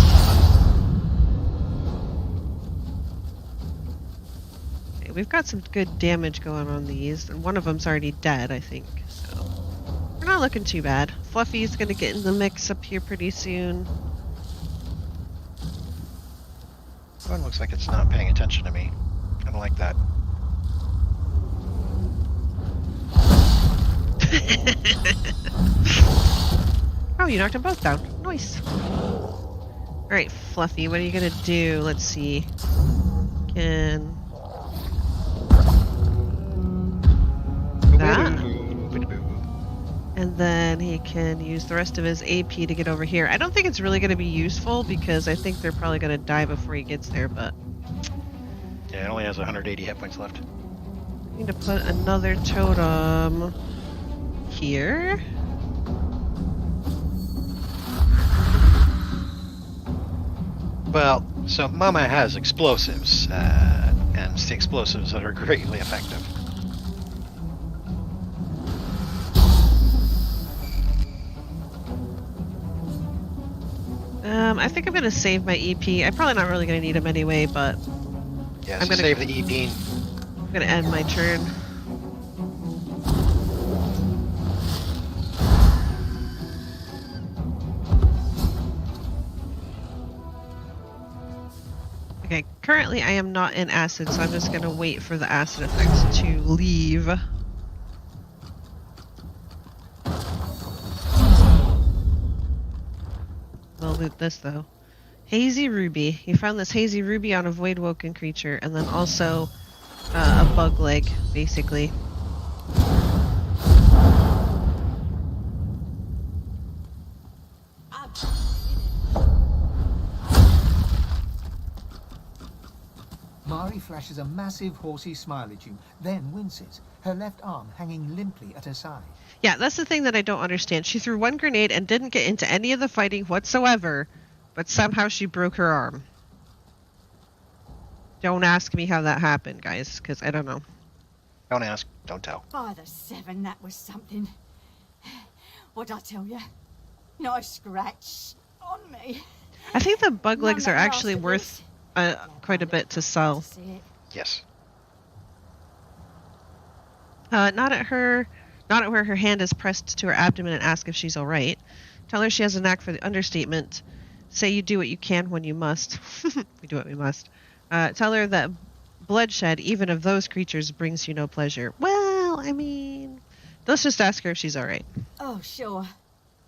Okay, we've got some good damage going on these, and one of them's already dead, I think. So, we're not looking too bad. Fluffy's gonna get in the mix up here pretty soon. One looks like it's not paying attention to me. I don't like that. Oh, you knocked them both down. Nice. Alright, Fluffy, what are you gonna do? Let's see. Can... that. And then he can use the rest of his AP to get over here. I don't think it's really going to be useful because I think they're probably going to die before he gets there, but... Yeah, it only has 180 hit points left. I need to put another totem here. Well, so Mama has explosives, and it's the explosives that are greatly effective. I think I'm going to save my EP. I'm probably not really going to need him anyway, but... Yeah, I'm so gonna save the EP. I'm going to end my turn. Okay, currently I am not in acid, so I'm just going to wait for the acid effects to leave. We'll loot this though. Hazy ruby. You found this hazy ruby on a void-woken creature, and then also a bug leg, basically. Mari flashes a massive horsey smile at you, then winces, her left arm hanging limply at her side. Yeah, that's the thing that I don't understand. She threw one grenade and didn't get into any of the fighting whatsoever, but somehow she broke her arm. Don't ask me how that happened, guys, because I don't know. Don't ask, don't tell. By the seven, that was something. What'd I tell you? Nice scratch on me. I think the bug legs None are that actually lasted worth this. quite a bit to sell. See it. Yes. Not at where her hand is pressed to her abdomen, and ask if she's all right. Tell her she has a knack for the understatement. Say you do what you can when you must. We do what we must. Tell her that bloodshed, even of those creatures, brings you no pleasure. Well, I mean, let's just ask her if she's all right. Oh, sure.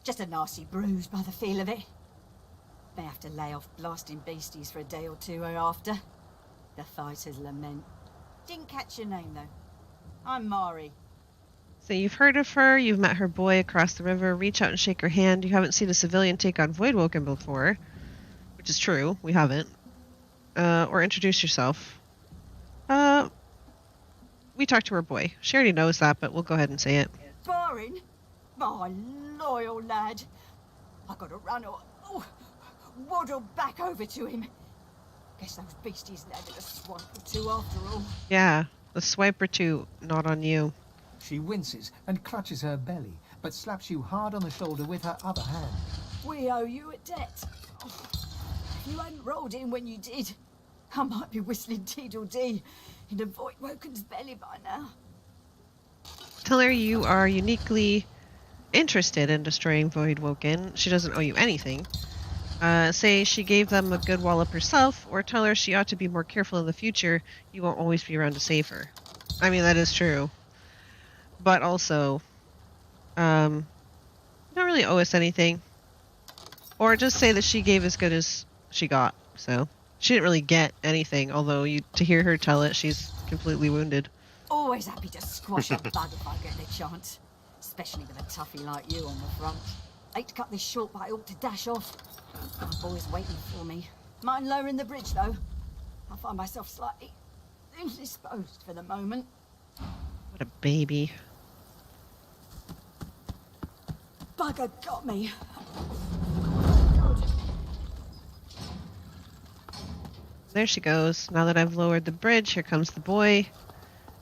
Just a nasty bruise by the feel of it. May have to lay off blasting beasties for a day or two hereafter. The fighter's lament. Didn't catch your name, though. I'm Mari. So you've heard of her, you've met her boy across the river, reach out and shake her hand. You haven't seen a civilian take on Voidwoken before, which is true, we haven't. Or introduce yourself. We talked to her boy. She already knows that, but we'll go ahead and say it. Barin? My loyal lad. I gotta run or waddle back over to him. Guess those beasties landed a swipe or two after all. Yeah, the swipe or two, not on you. She winces and clutches her belly, but slaps you hard on the shoulder with her other hand. We owe you a debt. If you hadn't rolled in when you did, I might be whistling Teedle-Dee in a Voidwoken's belly by now. Tell her you are uniquely interested in destroying Voidwoken. She doesn't owe you anything. Say she gave them a good wallop herself, or tell her she ought to be more careful in the future. You won't always be around to save her. I mean, that is true. But also, you don't really owe us anything. Or just say that she gave as good as she got. So, she didn't really get anything, although to hear her tell it, she's completely wounded. Always happy to squash a bug if I get the chance. Especially with a toughie like you on the front. Hate to cut this short, but I ought to dash off. My boy's waiting for me. Mind lowering the bridge, though? I find myself slightly indisposed for the moment. What a baby. Bugger got me. There she goes. Now that I've lowered the bridge, here comes the boy.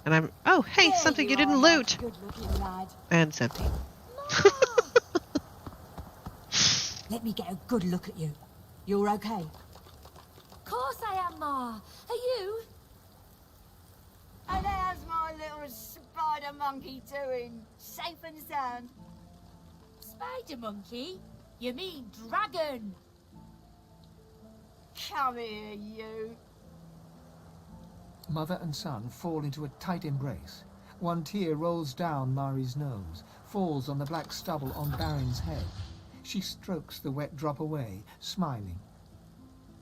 And I'm... Oh, hey, There something you are, didn't my loot! good-looking lad. And it's empty. Let me get a good look at you. You're okay? Of course I am, Ma. Are you? And how's my little spider monkey doing? Safe and sound? Spider monkey? You mean dragon? Come here, you. Mother and son fall into a tight embrace. One tear rolls down Mari's nose, falls on the black stubble on Baron's head. She strokes the wet drop away, smiling.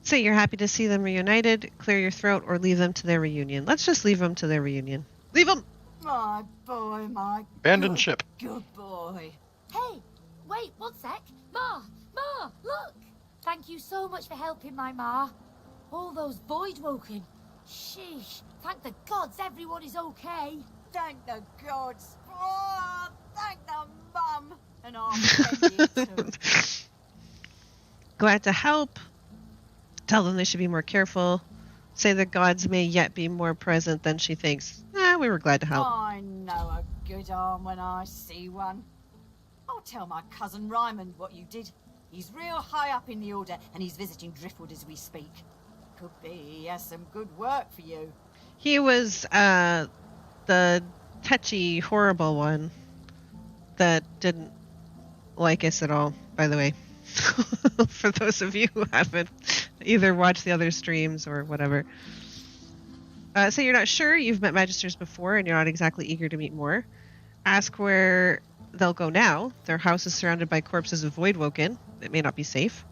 Say you're happy to see them reunited, clear your throat, or leave them to their reunion. Let's just leave them to their reunion. Leave them! My boy, my Abandoned good, ship. good boy. Hey, wait, one sec. Ma, look! Thank you so much for helping my Ma. All those Voidwoken. Sheesh, thank the gods everyone is okay. Thank the gods. Oh, thank the mum. And I'm too. Glad to help. Tell them they should be more careful. Say the gods may yet be more present than she thinks. We were glad to help. I know a good arm when I see one. I'll tell my cousin Ryman what you did. He's real high up in the order, and he's visiting Driftwood as we speak. Could be he has some good work for you. He was the touchy, horrible one that didn't like us at all, by the way. For those of you who haven't either watched the other streams or whatever. So you're not sure, you've met Magisters before, and you're not exactly eager to meet more. Ask where they'll go now. Their house is surrounded by corpses of Voidwoken. It may not be safe.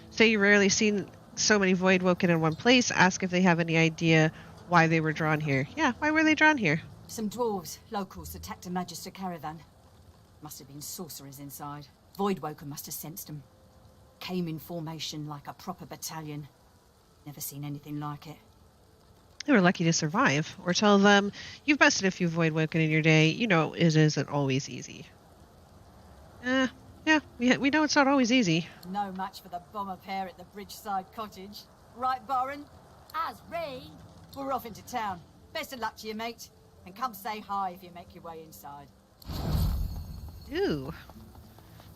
Say you've rarely seen so many Voidwoken in one place. Ask if they have any idea why they were drawn here. Yeah, why were they drawn here? Some dwarves, locals, attacked a Magister caravan. Must have been sorcerers inside. Voidwoken must have sensed them. Came in formation like a proper battalion. Never seen anything like it. They were lucky to survive. Or tell them, you've bested a few Voidwoken in your day. You know it isn't always easy. Yeah, we know it's not always easy. No match for the bomber pair at the Bridgeside Cottage. Right, Baron? As Ray. We're off into town. Best of luck to you, mate. And come say hi if you make your way inside. Ooh.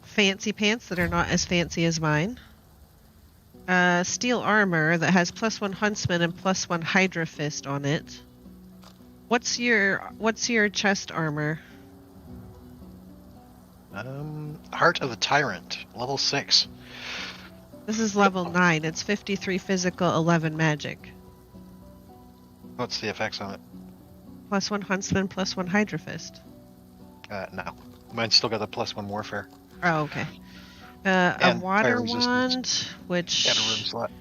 Fancy pants that are not as fancy as mine. Steel armor that has +1 Huntsman and +1 Hydra Fist on it. What's your chest armor? Heart of the Tyrant, level 6. This is level 9. It's 53 physical, 11 magic. What's the effects on it? +1 Huntsman, +1 Hydra Fist. No. Mine's still got the +1 Warfare. Oh, okay. A And water fire resistance. wand, which And a room slot.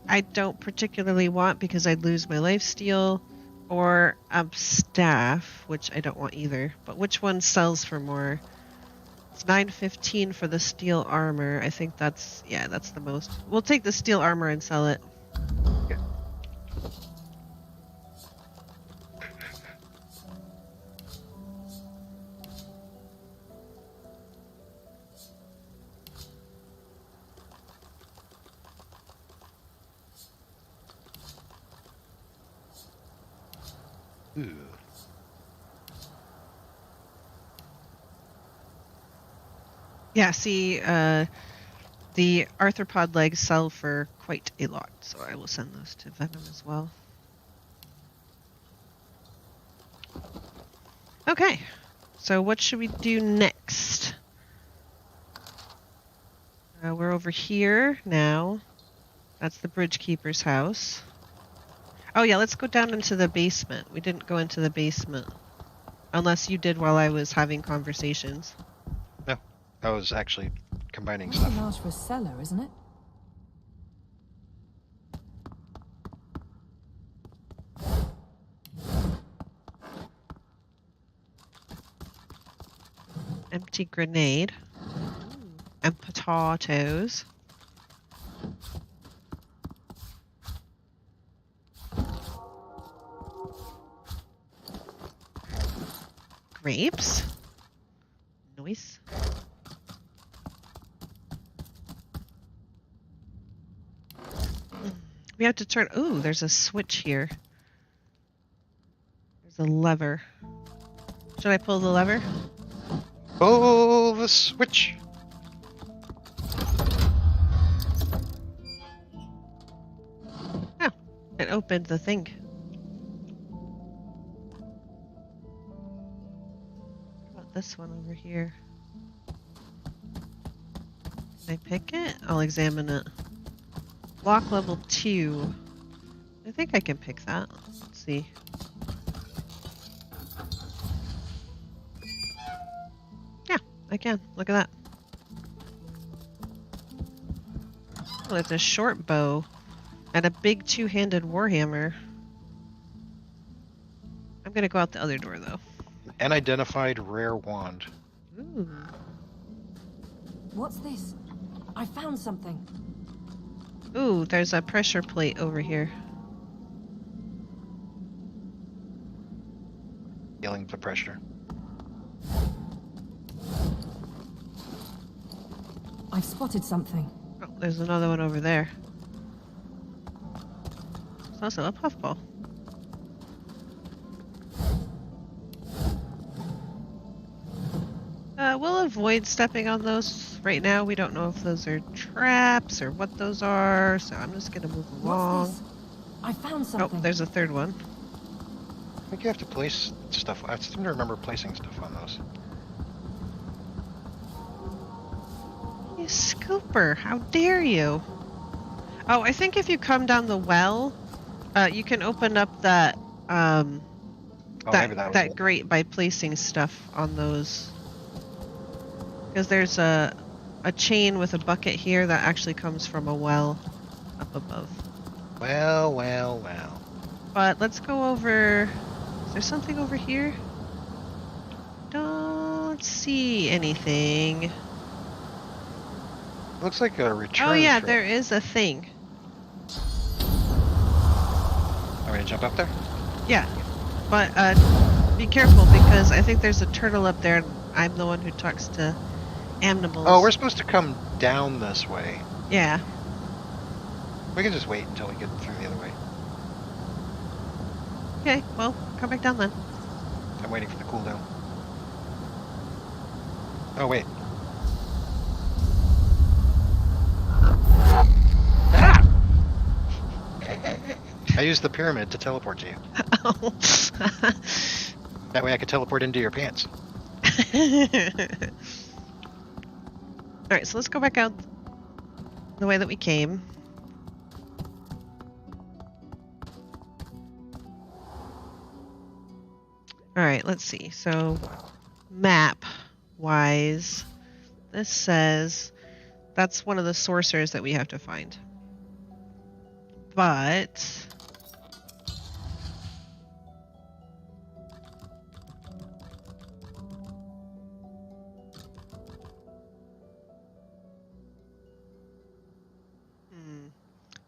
I don't particularly want because I'd lose my lifesteal, or a staff, which I don't want either. But which one sells for more? It's 915 for the steel armor. I think that's the most. We'll take the steel armor and sell it. Okay. Ooh. Yeah, see, the arthropod legs sell for quite a lot, so I will send those to Venom as well. Okay, so what should we do next? We're over here now. That's the Bridgekeeper's house. Oh yeah, let's go down into the basement. We didn't go into the basement. Unless you did while I was having conversations. No, I was actually combining Pretty stuff. large for a cellar, isn't it? Empty grenade. And potatoes. Grapes. Nice. We have to turn. Ooh, there's a switch here. There's a lever. Should I pull the lever? Pull the switch! Oh, it opened the thing. What about this one over here? Can I pick it? I'll examine it. Lock level 2. I think I can pick that. Let's see. I can. Look at that. Oh, it's a short bow and a big two-handed warhammer. I'm gonna go out the other door, though. An identified rare wand. Ooh. What's this? I found something. Ooh, there's a pressure plate over here. Feeling the pressure. I've spotted something. Oh, there's another one over there. There's also a puffball. We'll avoid stepping on those right now. We don't know if those are traps or what those are, so I'm just gonna move along. What's this? I found something. Oh, there's a third one. I think you have to place stuff. I seem to remember placing stuff on those. You scooper, how dare you? Oh, I think if you come down the well, you can open up that that grate by placing stuff on those. Because there's a chain with a bucket here that actually comes from a well up above. Well, well, well. But let's go over... Is there something over here? Don't see anything. Looks like a return. Oh yeah, trip. there is a thing. Are we gonna jump up there? Yeah, but be careful because I think there's a turtle up there and I'm the one who talks to animals. Oh, we're supposed to come down this way. Yeah. We can just wait until we get through the other way. Okay, well, come back down then. I'm waiting for the cooldown. Oh, wait. Ah! I used the pyramid to teleport to you. Oh. That way I could teleport into your pants. Alright, so let's go back out the way that we came. Alright, let's see. So, map-wise, this says that's one of the sorcerers that we have to find. But...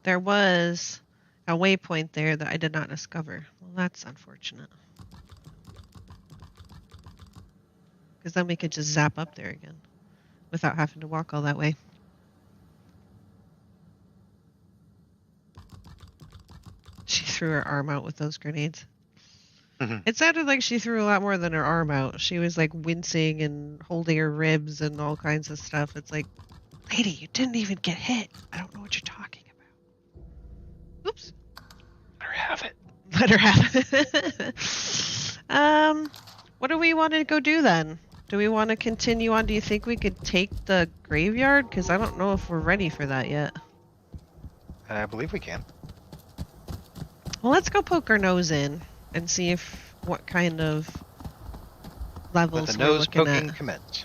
there was a waypoint there that I did not discover. Well, that's unfortunate. Because then we could just zap up there again without having to walk all that way. She threw her arm out with those grenades. It sounded like she threw a lot more than her arm out. She was like wincing and holding her ribs and all kinds of stuff. It's like, lady, you didn't even get hit. I don't know what you're talking about. Oops. Let her have it. Let her have it. What do we want to go do then? Do we want to continue on? Do you think we could take the graveyard? Because I don't know if we're ready for that yet. I believe we can. Well, let's go poke our nose in and see if what kind of levels Let the we're nose looking poking at. commence.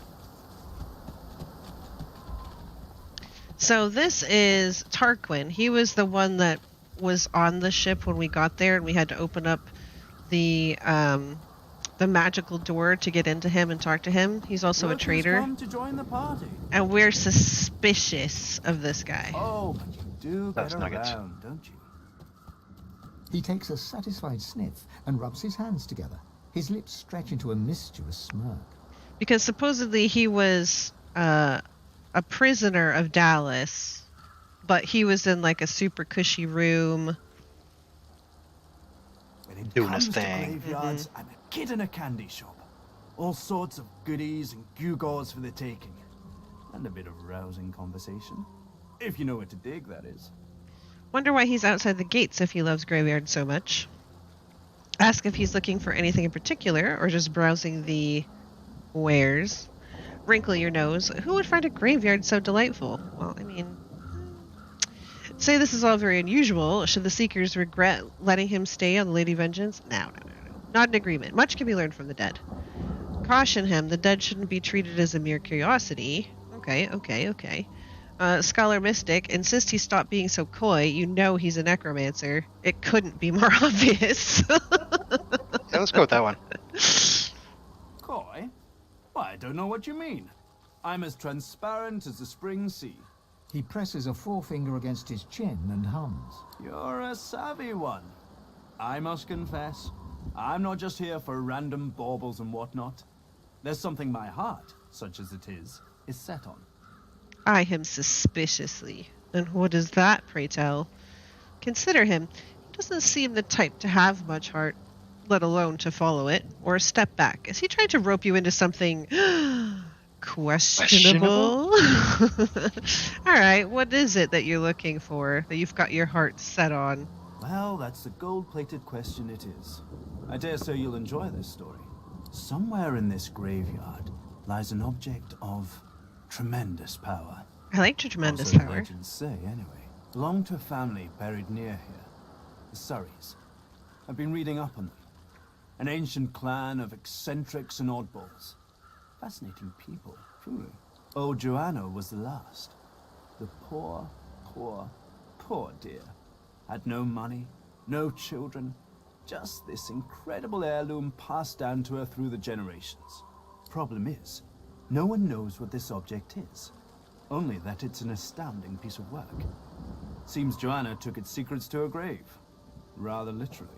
So this is Tarquin. He was the one that was on the ship when we got there, and we had to open up the magical door to get into him and talk to him. He's also a traitor. Come to join the party. And we're suspicious of this guy. Oh, but you do That's get nuggets. around, don't you? He takes a satisfied sniff and rubs his hands together. His lips stretch into a mischievous smirk. Because supposedly he was a prisoner of Dallas, but he was in like a super cushy room. When it Doing comes his to thing. graveyards, I'm a kid in a candy shop. All sorts of goodies and gewgaws for the taking. And a bit of rousing conversation. If you know what to dig, that is. Wonder why he's outside the gates if he loves graveyards so much. Ask if he's looking for anything in particular or just browsing the wares. Wrinkle your nose. Who would find a graveyard so delightful? Well, I mean... Say this is all very unusual. Should the Seekers regret letting him stay on the Lady Vengeance? No. Not an agreement. Much can be learned from the dead. Caution him, the dead shouldn't be treated as a mere curiosity. Okay. Scholar Mystic, insist he stop being so coy. You know he's a necromancer. It couldn't be more obvious. Yeah, let's go with that one. Coy? Why, I don't know what you mean. I'm as transparent as the spring sea. He presses a forefinger against his chin and hums. You're a savvy one. I must confess, I'm not just here for random baubles and whatnot. There's something my heart, such as it is set on. Eye him suspiciously. And what is that, pray tell? Consider him. He doesn't seem the type to have much heart, let alone to follow it, or step back. Is he trying to rope you into something questionable? Alright, what is it that you're looking for, that you've got your heart set on? Well, that's the gold-plated question it is. I dare say you'll enjoy this story. Somewhere in this graveyard lies an object of tremendous power. I like your tremendous Also, power. Legends say, anyway. Belonged to a family buried near here. The Surreys. I've been reading up on them. An ancient clan of eccentrics and oddballs. Fascinating people, truly. Oh, Joanna was the last. The poor dear. Had no money, no children. Just this incredible heirloom passed down to her through the generations. Problem is, no one knows what this object is. Only that it's an astounding piece of work. Seems Joanna took its secrets to her grave. Rather literally.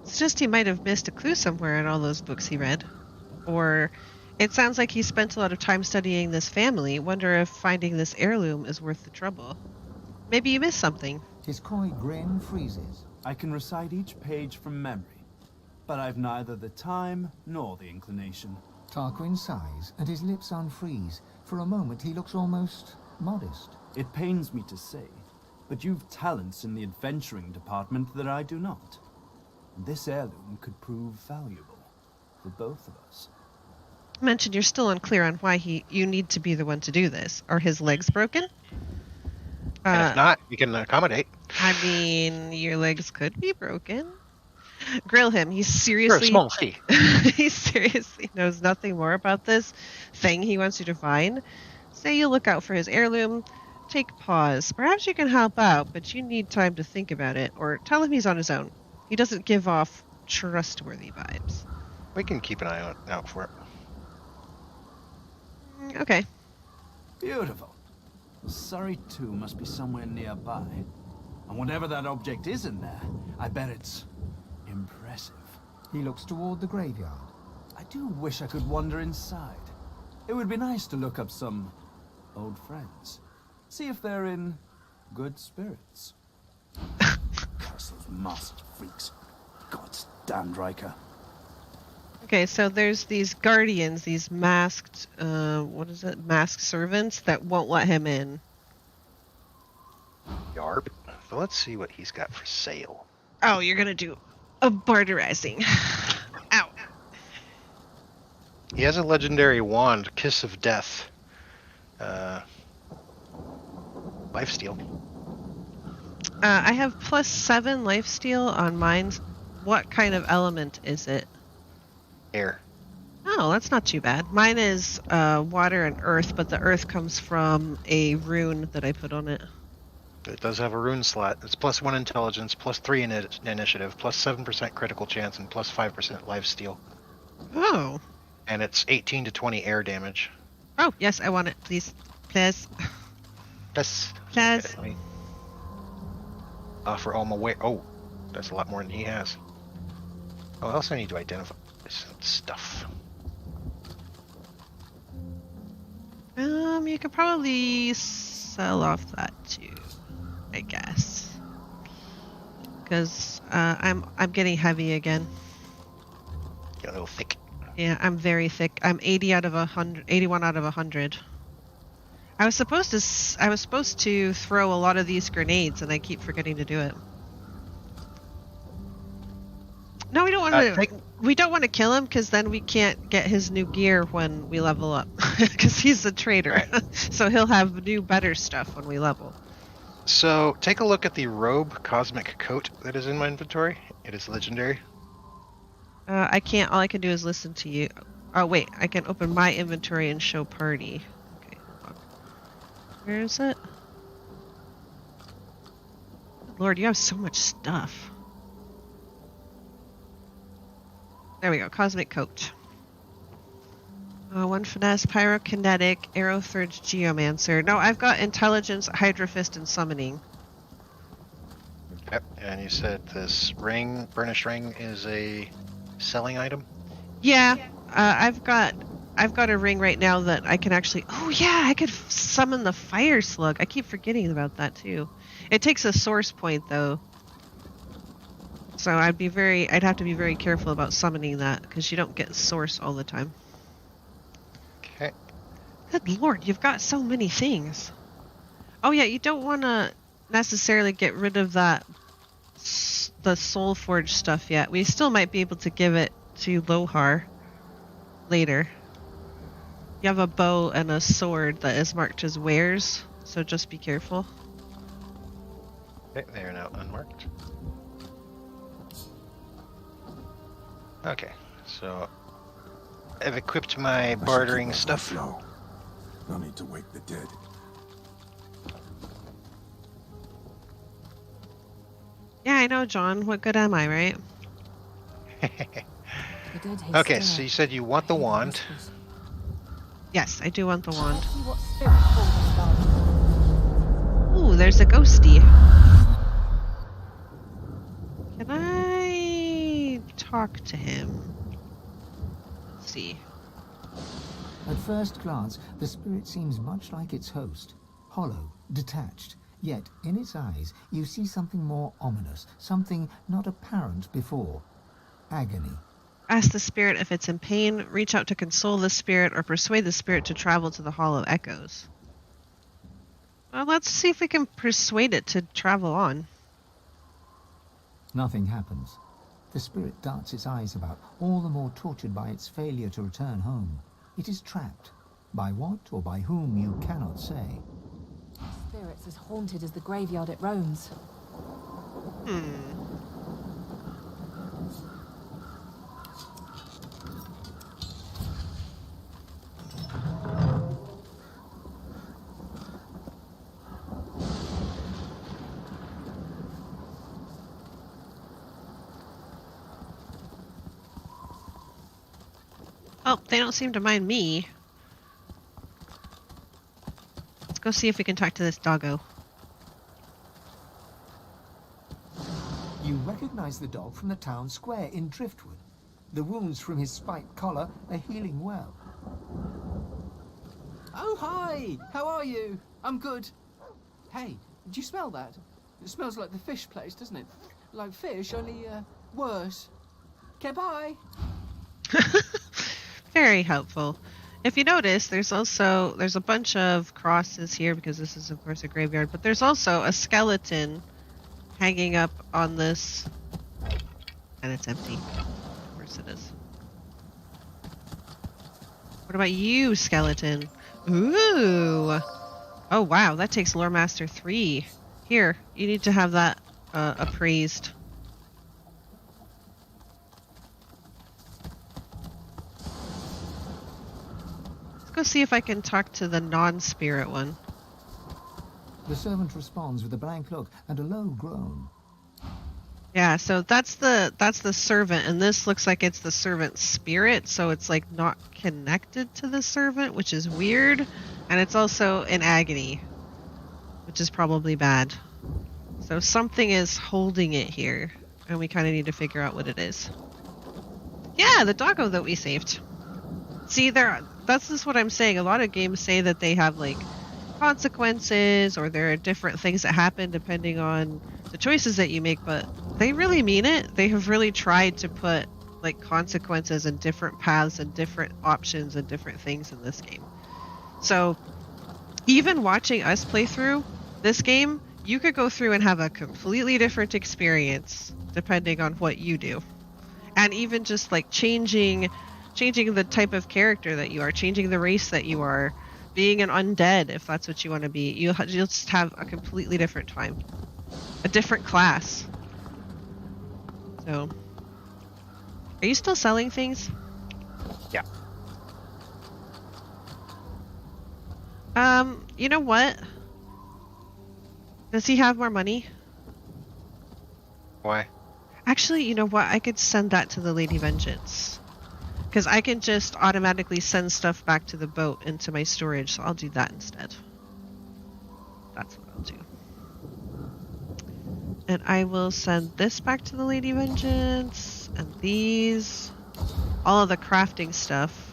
It's just he might have missed a clue somewhere in all those books he read. Or it sounds like he spent a lot of time studying this family. Wonder if finding this heirloom is worth the trouble. Maybe you missed something. His coy grin freezes. I can recite each page from memory, but I've neither the time nor the inclination. Tarquin sighs, and his lips unfreeze. For a moment, he looks almost modest. It pains me to say, but you've talents in the adventuring department that I do not. This heirloom could prove valuable for both of us. Mentioned you're still unclear on why you need to be the one to do this. Are his legs broken? And if not, we can accommodate. I mean, your legs could be broken. Grill him. He's For a seriously... small fee. He seriously knows nothing more about this thing he wants you to find. Say you look out for his heirloom. Take pause. Perhaps you can help out, but you need time to think about it. Or tell him he's on his own. He doesn't give off trustworthy vibes. We can keep an eye out for it. Okay. Beautiful. Surrey 2 must be somewhere nearby. And whatever that object is in there, I bet it's impressive. He looks toward the graveyard. I do wish I could wander inside. It would be nice to look up some old friends. See if they're in good spirits. Curse those masked freaks. God's damned Riker. Okay, so there's these guardians, these masked, masked servants that won't let him in. Yarp. So let's see what he's got for sale. Oh, you're gonna do a barterizing. Ow. He has a legendary wand, Kiss of Death. Lifesteal. I have +7 lifesteal on mine. What kind of element is it? Air. Oh, that's not too bad. Mine is water and earth, but the earth comes from a rune that I put on it. It does have a rune slot. It's +1 intelligence, +3 initiative, +7% critical chance, and +5% lifesteal. Oh. And it's 18 to 20 air damage. Oh, yes, I want it, please. Please. Yes. Please. For all my weight. Oh, that's a lot more than he has. Oh, I also need to identify this stuff. You could probably sell off that too, I guess. Because I'm getting heavy again. Get a little thick. Yeah, I'm very thick. I'm 80 out of 100, 81 out of 100. I was supposed to throw a lot of these grenades, and I keep forgetting to do it. No, we don't want to. We don't want to kill him because then we can't get his new gear when we level up. Because he's a traitor, right. So he'll have new, better stuff when we level. So take a look at the robe cosmic coat that is in my inventory. It is legendary. I can't. All I can do is listen to you. Oh wait, I can open my inventory and show party. Okay, fuck. Where is it? Good Lord, you have so much stuff. There we go, Cosmic Coat. One finesse, pyrokinetic, arrow third geomancer. No, I've got intelligence, hydrophist, and summoning. Yep, and you said this ring, burnished ring, is a selling item? Yeah, I've got a ring right now that I can actually. Oh yeah, I could summon the fire slug. I keep forgetting about that too. It takes a source point though, so I'd have to be very careful about summoning that because you don't get source all the time. Okay. Good Lord, you've got so many things. Oh yeah, you don't want to necessarily get rid of the Soul Forge stuff yet. We still might be able to give it to Lohar later. You have a bow and a sword that is marked as wares, so just be careful. Okay, they are now unmarked. Okay, so I've equipped my bartering stuff. No need to wake the dead. Yeah, I know, John. What good am I, right? Okay, so you said you want the wand. Yes, I do want the wand. Ooh, there's a ghosty. Can I talk to him? Let's see. At first glance, the spirit seems much like its host. Hollow, detached. Yet, in its eyes, you see something more ominous, something not apparent before. Agony. Ask the spirit if it's in pain, reach out to console the spirit, or persuade the spirit to travel to the Hall of Echoes. Well, let's see if we can persuade it to travel on. Nothing happens. The spirit darts its eyes about, all the more tortured by its failure to return home. It is trapped. By what or by whom you cannot say. Spirit's as haunted as the graveyard it roams. Oh, they don't seem to mind me. Let's go see if we can talk to this doggo. You recognize the dog from the town square in Driftwood. The wounds from his spiked collar are healing well. Oh, hi! How are you? I'm good. Hey, do you smell that? It smells like the fish place, doesn't it? Like fish, only, worse. Okay, bye! Very helpful. If you notice, there's a bunch of crosses here because this is of course a graveyard, but there's also a skeleton hanging up on this, and it's empty. Of course it is. What about you, skeleton? Ooh! Oh wow, that takes Lore Master 3. Here, you need to have that appraised. Go see if I can talk to the non-spirit one. The servant responds with a blank look and a low groan. Yeah, so that's the servant, and this looks like it's the servant's spirit, so it's like not connected to the servant, which is weird, and it's also in agony, which is probably bad. So something is holding it here, and we kind of need to figure out what it is. Yeah, the doggo that we saved. See, that's just what I'm saying. A lot of games say that they have like consequences, or there are different things that happen depending on the choices that you make, but they really mean it. They have really tried to put like consequences and different paths and different options and different things in this game. So even watching us play through this game, you could go through and have a completely different experience depending on what you do. And even just like changing the type of character that you are, changing the race that you are, being an undead if that's what you want to be. You'll just have a completely different time. A different class. So, are you still selling things? Yeah. You know what? Does he have more money? Why? Actually, you know what? I could send that to the Lady Vengeance. Because I can just automatically send stuff back to the boat into my storage, so I'll do that instead. That's what I'll do. And I will send this back to the Lady Vengeance, and these, all of the crafting stuff.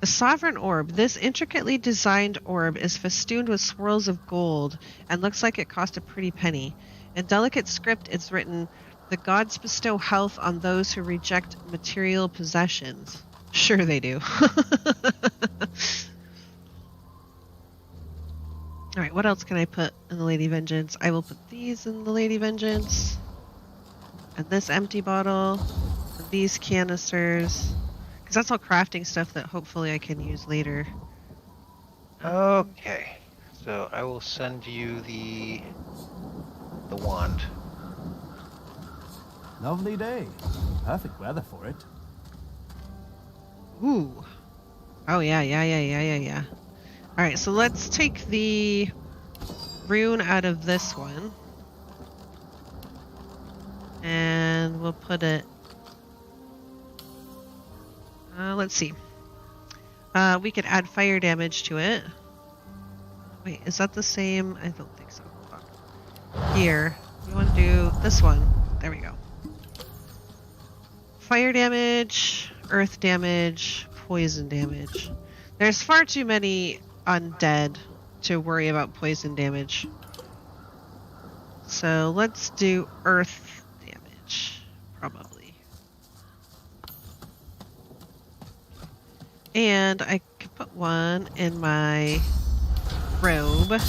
A sovereign orb. This intricately designed orb is festooned with swirls of gold and looks like it cost a pretty penny. In delicate script, it's written, "The gods bestow health on those who reject material possessions." Sure they do. Alright, what else can I put in the Lady Vengeance? I will put these in the Lady Vengeance. And this empty bottle. And these canisters. Because that's all crafting stuff that hopefully I can use later. Okay. So I will send you the wand. Lovely day. Perfect weather for it. Ooh. Oh, yeah. Alright, so let's take the rune out of this one. And we'll put it... let's see. We could add fire damage to it. Wait, is that the same? I don't think so. Hold on. Here. We want to do this one. There we go. Fire damage, earth damage, poison damage. There's far too many undead to worry about poison damage. So let's do earth damage, probably. And I could put one in my robe.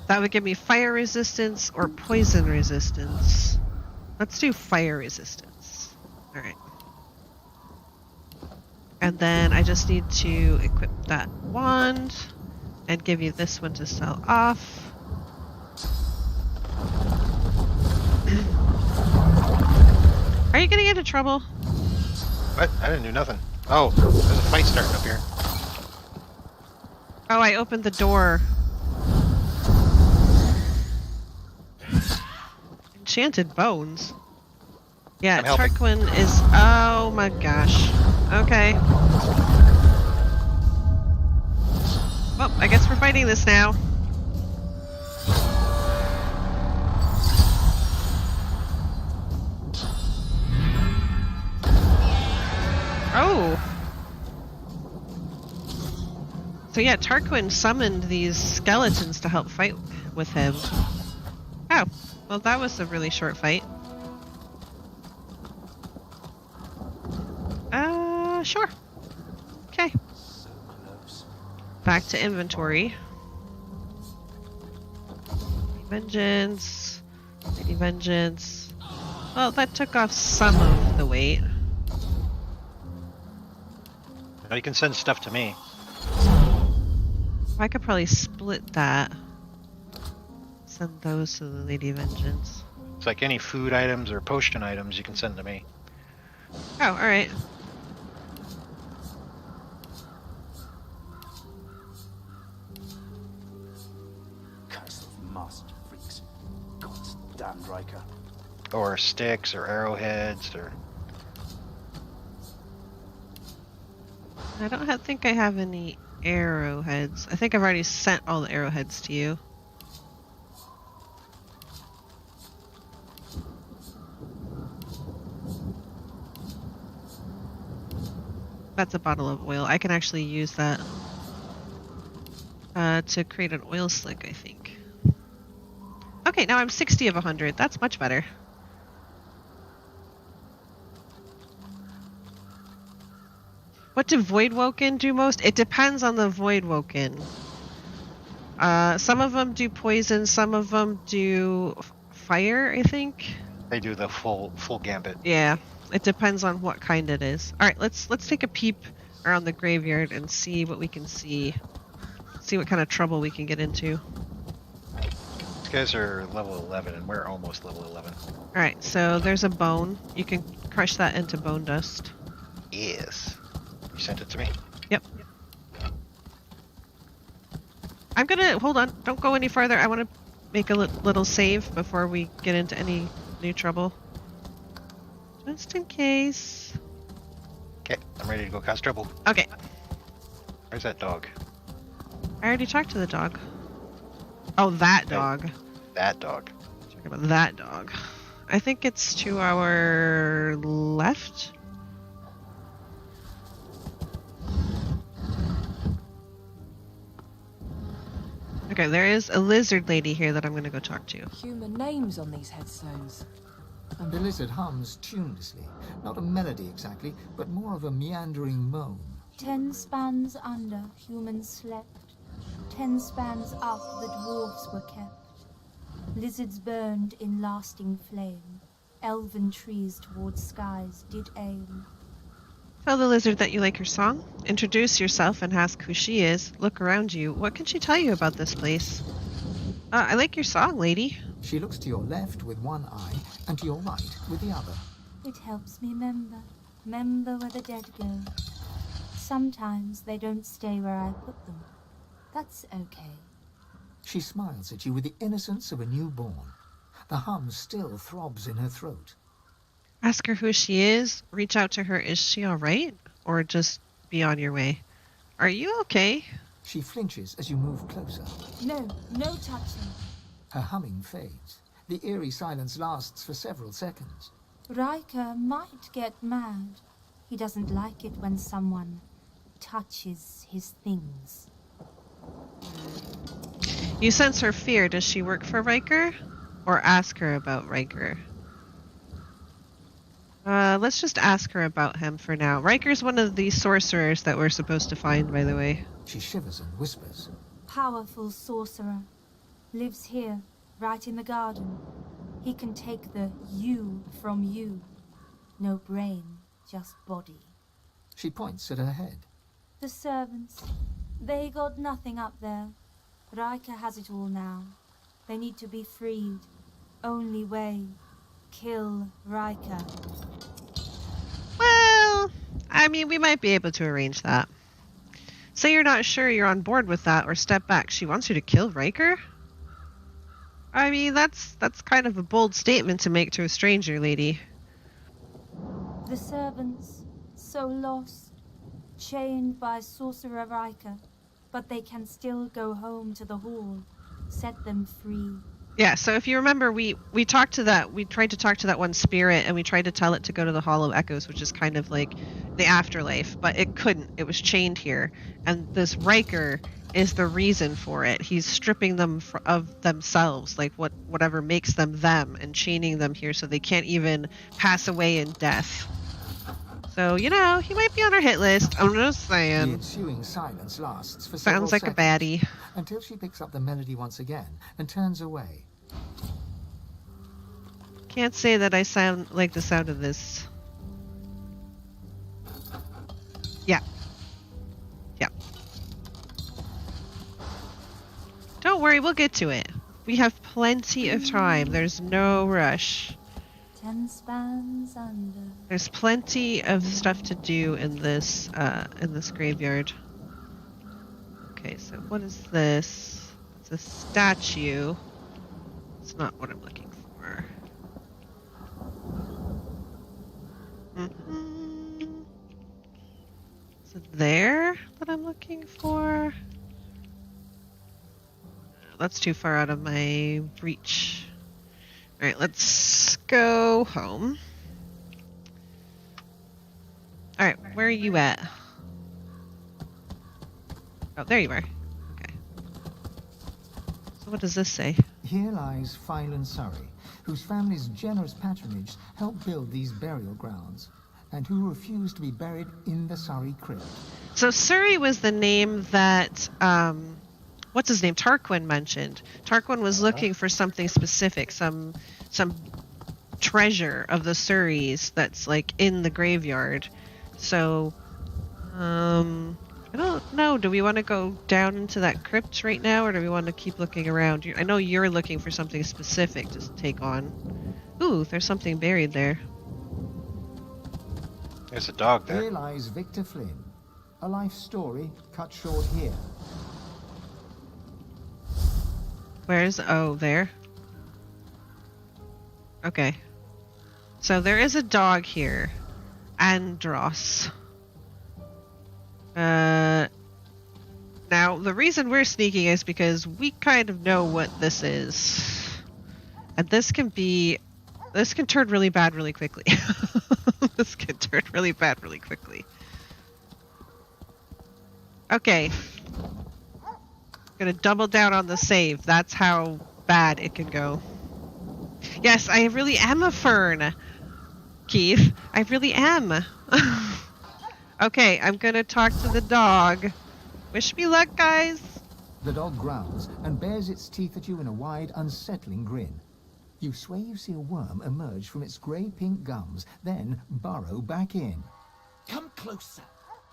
That would give me fire resistance or poison resistance. Let's do fire resistance. Alright. And then I just need to equip that wand and give you this one to sell off. Are you getting into trouble? What? I didn't do nothing. Oh, there's a fight starting up here. Oh, I opened the door. Enchanted bones. Yeah, Tarquin is... Oh my gosh. Okay. Well, I guess we're fighting this now. Oh! So yeah, Tarquin summoned these skeletons to help fight with him. Oh, well that was a really short fight. Sure. Okay. Back to inventory. Vengeance. Lady Vengeance. Well, that took off some of the weight. Now you can send stuff to me. I could probably split that. Send those to the Lady Vengeance. It's like any food items or potion items you can send to me. Oh, alright. Master freaks. God's damned Riker. Or sticks or arrowheads or... I don't think I have any arrowheads. I think I've already sent all the arrowheads to you. That's a bottle of oil. I can actually use that to create an oil slick, I think. Okay, now I'm 60 of 100. That's much better. What do Voidwoken do most? It depends on the Voidwoken. Some of them do poison, some of them do fire, I think. They do the full gambit. Yeah, it depends on what kind it is. All right, let's take a peep around the graveyard and see what we can see. See what kind of trouble we can get into. These guys are level 11 and we're almost level 11. All right, so there's a bone. You can crush that into bone dust. Yes. You sent it to me? Yep. I'm gonna hold on. Don't go any farther. I want to make a little save before we get into any new trouble, just in case. Okay, I'm ready to go cause trouble. Okay. Where's that dog? I already talked to the dog. Oh, that dog. That dog. Talk about that dog. I think it's to our left. Okay, there is a lizard lady here that I'm going to go talk to. Human names on these headstones. And the lizard hums tunelessly. Not a melody exactly, but more of a meandering moan. 10 spans under, humans slept. 10 spans up, the dwarfs were kept. Lizards burned in lasting flame. Elven trees towards skies did aim. Tell the lizard that you like her song. Introduce yourself and ask who she is. Look around you. What can she tell you about this place? I like your song, lady. She looks to your left with one eye, and to your right with the other. It helps me remember where the dead go. Sometimes they don't stay where I put them. That's okay. She smiles at you with the innocence of a newborn. The hum still throbs in her throat. Ask her who she is. Reach out to her. Is she all right? Or just be on your way. Are you okay? She flinches as you move closer. No touching. Her humming fades. The eerie silence lasts for several seconds. Riker might get mad. He doesn't like it when someone touches his things. You sense her fear. Does she work for Riker? Or ask her about Riker? Let's just ask her about him for now. Riker's one of the sorcerers that we're supposed to find, by the way. She shivers and whispers. Powerful sorcerer. Lives here, right in the garden. He can take the you from you. No brain, just body. She points at her head. The servants, they got nothing up there. Riker has it all now. They need to be freed. Only way. Kill Riker. Well, I mean, we might be able to arrange that. Say you're not sure you're on board with that, or step back. She wants you to kill Riker? I mean, that's kind of a bold statement to make to a stranger, lady. The servants, so lost, chained by Sorcerer Riker, but they can still go home to the hall. Set them free. Yeah, so if you remember, we tried to talk to that one spirit, and we tried to tell it to go to the Hollow Echoes, which is kind of like the afterlife, but it couldn't. It was chained here, and this Riker is the reason for it. He's stripping them of themselves, like whatever makes them them, and chaining them here so they can't even pass away in death. So, he might be on our hit list. I'm just saying. The ensuing silence lasts for Sounds like seconds, a baddie. until she picks up the melody once again and turns away. Can't say that I sound like the sound of this. Yeah. Don't worry, we'll get to it. We have plenty of time. There's no rush. 10 spans under. There's plenty of stuff to do in this graveyard. Okay, so what is this? It's a statue. It's not what I'm looking for. Is it there that I'm looking for? That's too far out of my reach. Alright, let's go home. Alright, where are you at? Oh, there you are. Okay. So what does this say? Here lies Phylan Surrey, whose family's generous patronage helped build these burial grounds, and who refused to be buried in the Surrey crypt. So Surrey was the name that, what's his name? Tarquin mentioned. Tarquin was looking for something specific, some treasure of the Surreys that's like in the graveyard. So, I don't know. Do we want to go down into that crypt right now, or do we want to keep looking around? I know you're looking for something specific to take on. Ooh, there's something buried there. There's a dog there. Here lies Victor Flynn, a life story cut short here. Where's... Oh, there. Okay. So there is a dog here. Andros. Now, the reason we're sneaking is because we kind of know what this is. And this can turn really bad really quickly. This can turn really bad really quickly. Okay. Gonna double down on the save. That's how bad it can go. Yes, I really am a fern, Keith. I really am. Okay, I'm gonna talk to the dog. Wish me luck, guys. The dog growls and bares its teeth at you in a wide, unsettling grin. You swear you see a worm emerge from its grey-pink gums, then burrow back in. Come closer.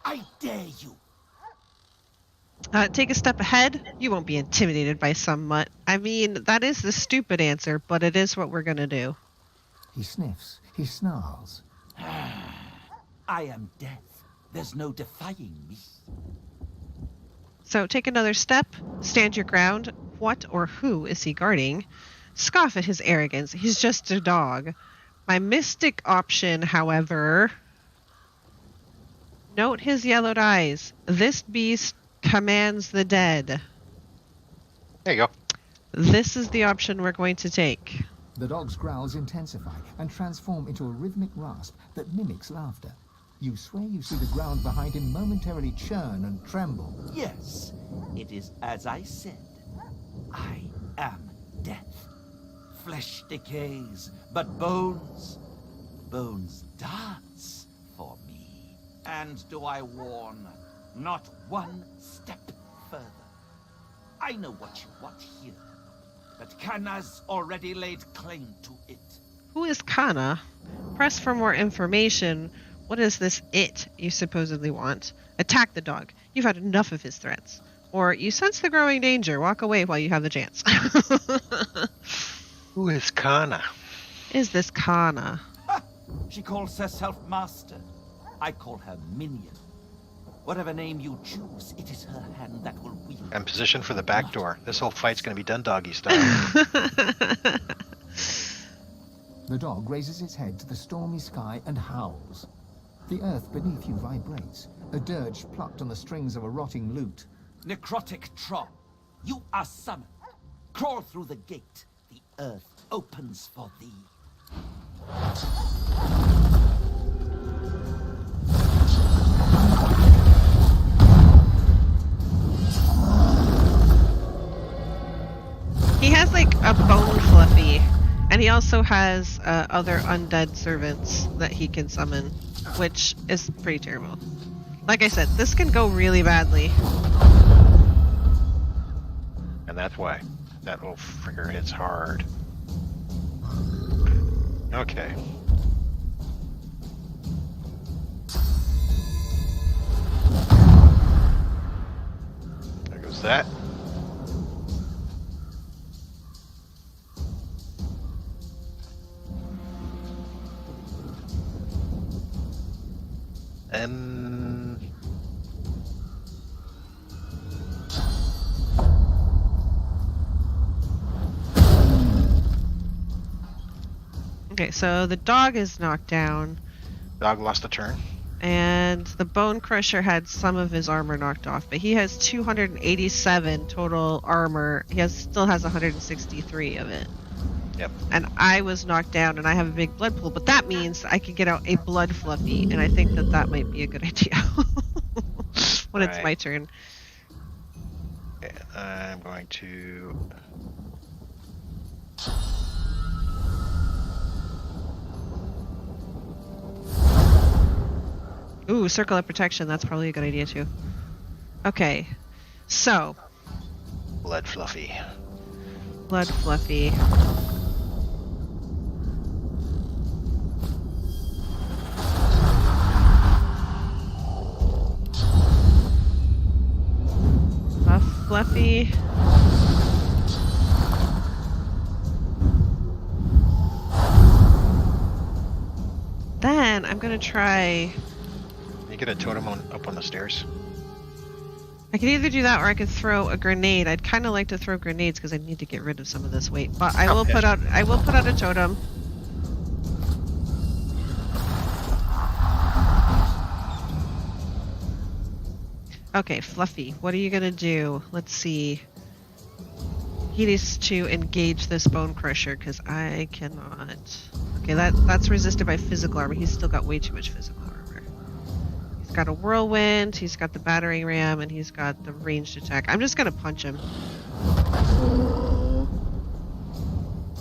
I dare you. Take a step ahead. You won't be intimidated by some mutt. I mean, that is the stupid answer, but it is what we're gonna do. He sniffs. He snarls. I am death. There's no defying me. So take another step. Stand your ground. What or who is he guarding? Scoff at his arrogance. He's just a dog. My mystic option, however... Note his yellowed eyes. This beast commands the dead. There you go. This is the option we're going to take. The dog's growls intensify and transform into a rhythmic rasp that mimics laughter. You swear you see the ground behind him momentarily churn and tremble. Yes, it is as I said. I am death. Flesh decays, but bones dance for me. And do I warn, not one step further. I know what you want here, but Kana's already laid claim to it. Who is Kana? Press for more information. What is this it you supposedly want? Attack the dog. You've had enough of his threats. Or you sense the growing danger. Walk away while you have the chance. Who is Kana? Is this Kana? She calls herself master. I call her minion. Whatever name you choose, it is her hand that will wield. I'm positioned for the back door. This whole fight's going to be done doggy style. The dog raises its head to the stormy sky and howls. The earth beneath you vibrates, a dirge plucked on the strings of a rotting lute. Necrotic troll, you are summoned. Crawl through the gate. The earth opens for thee. He has like a bone fluffy, and he also has other undead servants that he can summon, which is pretty terrible. Like I said, this can go really badly. And that's why. That little fricker hits hard. Okay. There goes that. Okay, so the dog is knocked down. Dog lost a turn. And the Bone Crusher had some of his armor knocked off, but he has 287 total armor. He still has 163 of it. Yep. And I was knocked down, and I have a big blood pool, but that means I can get out a blood fluffy, and I think that might be a good idea when it's my turn. Okay, I'm going to... Ooh, Circle of Protection. That's probably a good idea, too. Okay. So. Blood Fluffy. Blood Fluffy. Buff Fluffy. Then I'm going to try... You get a totem up on the stairs. I can either do that or I could throw a grenade. I'd kind of like to throw grenades because I need to get rid of some of this weight. But I will put out a totem. Okay, Fluffy, what are you gonna do? Let's see. He needs to engage this bone crusher because I cannot. Okay, that's resisted by physical armor. He's still got way too much physical armor. He's got a whirlwind, he's got the battering ram, and he's got the ranged attack. I'm just gonna punch him.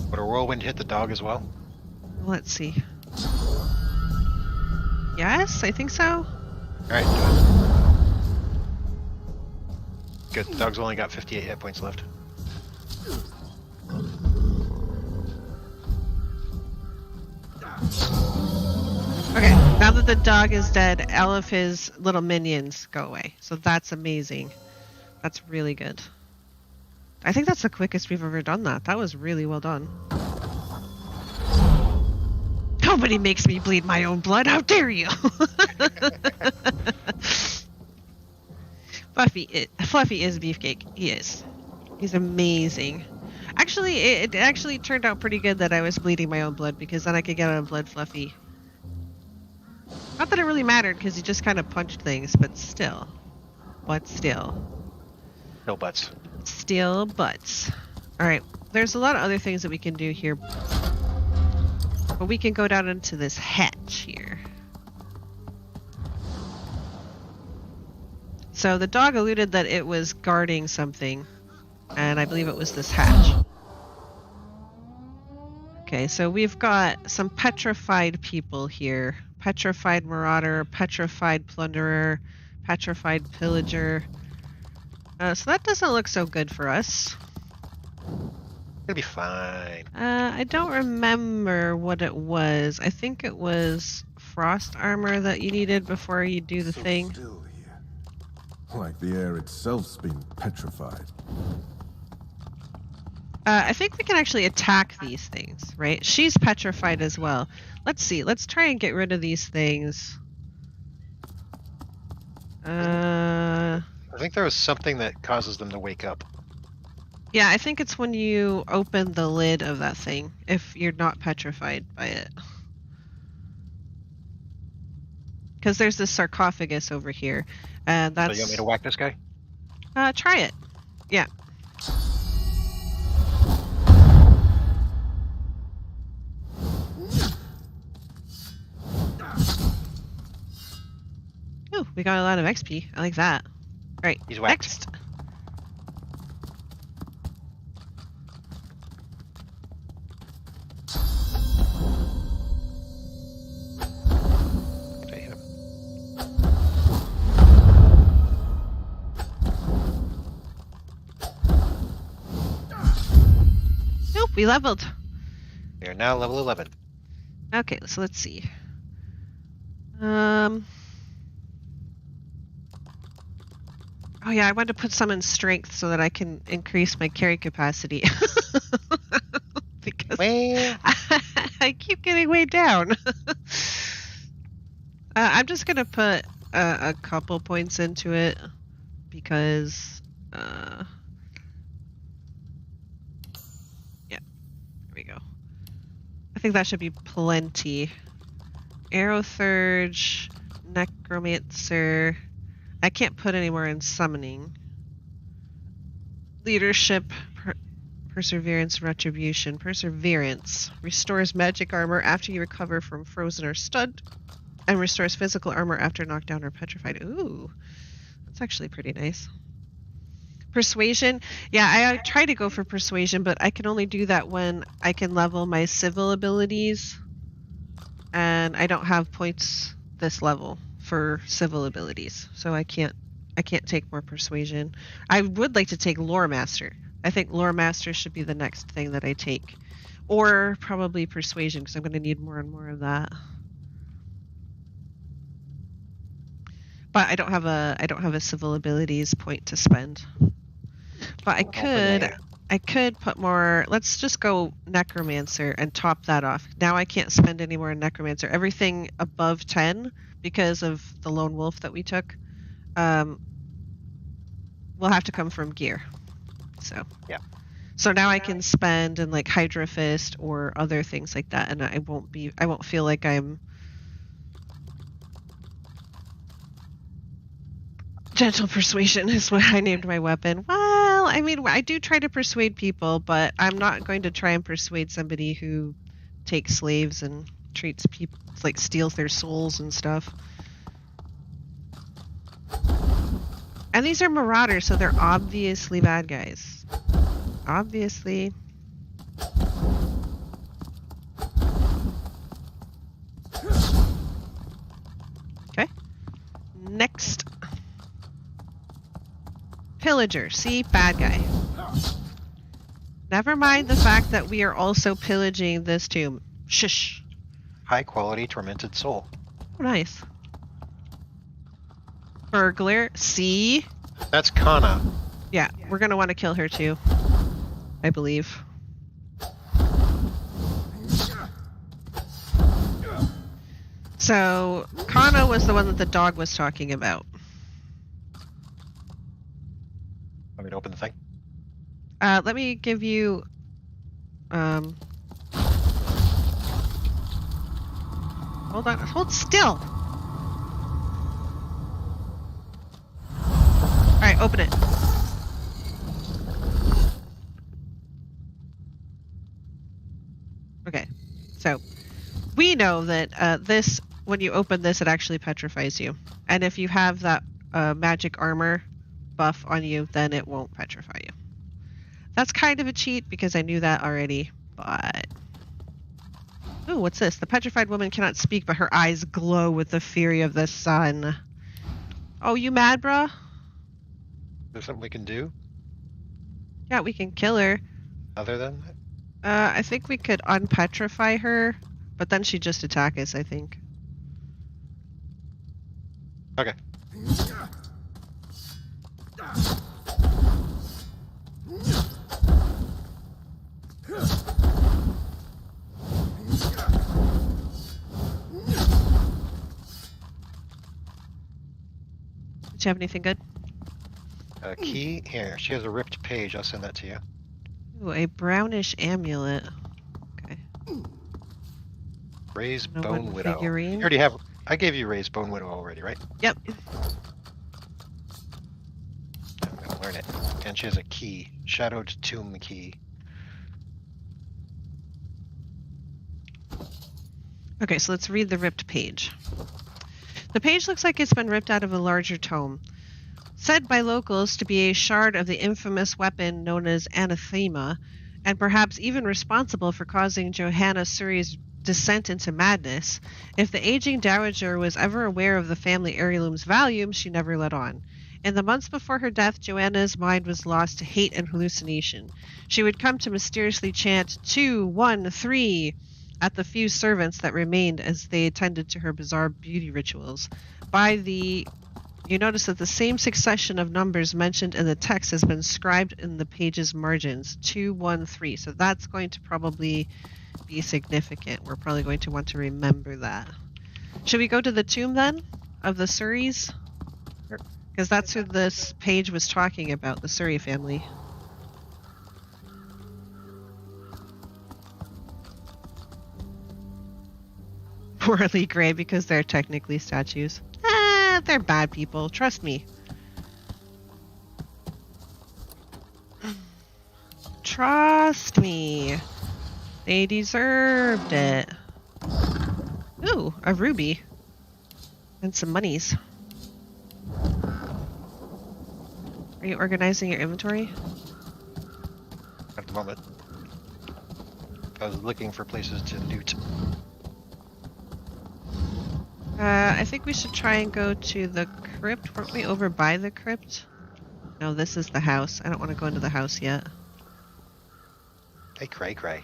Would a whirlwind hit the dog as well? Let's see. Yes, I think so. Alright, do it. Good, the dog's only got 58 hit points left. Okay, now that the dog is dead, all of his little minions go away. So that's amazing. That's really good. I think that's the quickest we've ever done that. That was really well done. Nobody makes me bleed my own blood. How dare you? Fluffy is Beefcake. He is. He's amazing. Actually, it actually turned out pretty good that I was bleeding my own blood because then I could get on Blood Fluffy. Not that it really mattered because he just kind of punched things, but still. But still. No butts. Still butts. Alright, there's a lot of other things that we can do here. But we can go down into this hatch here. So the dog alluded that it was guarding something. And I believe it was this hatch. Okay, so we've got some petrified people here. Petrified marauder, petrified plunderer, petrified pillager. So that doesn't look so good for us. It'll be fine. I don't remember what it was. I think it was frost armor that you needed before you do the thing. Still here. Like the air itself's been petrified. I think we can actually attack these things, right? She's petrified as well. Let's see. Let's try and get rid of these things. I think there was something that causes them to wake up. Yeah, I think it's when you open the lid of that thing, if you're not petrified by it. Because there's this sarcophagus over here. And that's... So you want me to whack this guy? Try it. Yeah. Ooh, we got a lot of XP. I like that. Alright, he's whacked. Next. Nope, we leveled. We are now level 11. Okay, so let's see. Oh yeah, I wanted to put some in strength so that I can increase my carry capacity. Because I keep getting way down. I'm just gonna put a couple points into it because yeah, there we go. I think that should be plenty. Arrow Surge, Necromancer. I can't put any more in summoning. Leadership, Perseverance, Retribution. Perseverance restores magic armor after you recover from frozen or stunned, and restores physical armor after knocked down or petrified. Ooh, that's actually pretty nice. Persuasion, yeah, I try to go for Persuasion, but I can only do that when I can level my civil abilities, and I don't have points this level for civil abilities, so I can't take more Persuasion. I would like to take Lore Master. I think Lore Master should be the next thing that I take, or probably Persuasion because I'm going to need more and more of that. But I don't have a civil abilities point to spend. But I could put more. Let's just go Necromancer and top that off. Now I can't spend any more in Necromancer. Everything above 10, because of the lone wolf that we took, will have to come from gear. So yeah. So now I can spend in like Hydra Fist or other things like that, and I won't feel like I'm Gentle Persuasion is what I named my weapon. Well, I mean, I do try to persuade people, but I'm not going to try and persuade somebody who takes slaves and treats people, like steals their souls and stuff. And these are marauders, so they're obviously bad guys. Obviously. Okay. Next. Pillager. See? Bad guy. Never mind the fact that we are also pillaging this tomb. Shush. High quality tormented soul. Oh, nice. Burglar. See? That's Kana. Yeah, we're going to want to kill her too. I believe. So, Kana was the one that the dog was talking about. Want me to open the thing? Let me give you... Hold on. Hold still! Alright, open it. Okay, so we know that this, when you open this, it actually petrifies you. And if you have that magic armor buff on you, then it won't petrify you. That's kind of a cheat because I knew that already, but... Ooh, what's this? The petrified woman cannot speak, but her eyes glow with the fury of the sun. Oh, you mad, bruh? Is there something we can do? Yeah, we can kill her. Other than that? I think we could unpetrify her, but then she'd just attack us, I think. Okay. Did you have anything good? A key? Here, she has a ripped page. I'll send that to you. Ooh, a brownish amulet. Okay. Ray's No Bone wooden Widow. figurine. You already have... I gave you Ray's Bone Widow already, right? Yep. I'm gonna learn it. And she has a key. Shadowed Tomb key. Okay, so let's read the ripped page. The page looks like it's been ripped out of a larger tome. Said by locals to be a shard of the infamous weapon known as anathema, and perhaps even responsible for causing Joanna Surrey's descent into madness. If the aging dowager was ever aware of the family heirloom's value, she never let on. In the months before her death, Joanna's mind was lost to hate and hallucination. She would come to mysteriously chant 2, 1, 3 at the few servants that remained as they attended to her bizarre beauty rituals. You notice that the same succession of numbers mentioned in the text has been scribed in the page's margins. 2, 1, 3. So that's going to probably be significant. We're probably going to want to remember that. Should we go to the tomb then of the Surreys? Because that's who this page was talking about, the Surrey family. Morally gray because they're technically statues. They're bad people. Trust me. Trust me. They deserved it. Ooh, a ruby. And some monies. Are you organizing your inventory? At the moment. I was looking for places to loot. I think we should try and go to the crypt. Weren't we over by the crypt? No, this is the house. I don't want to go into the house yet. Hey, cray.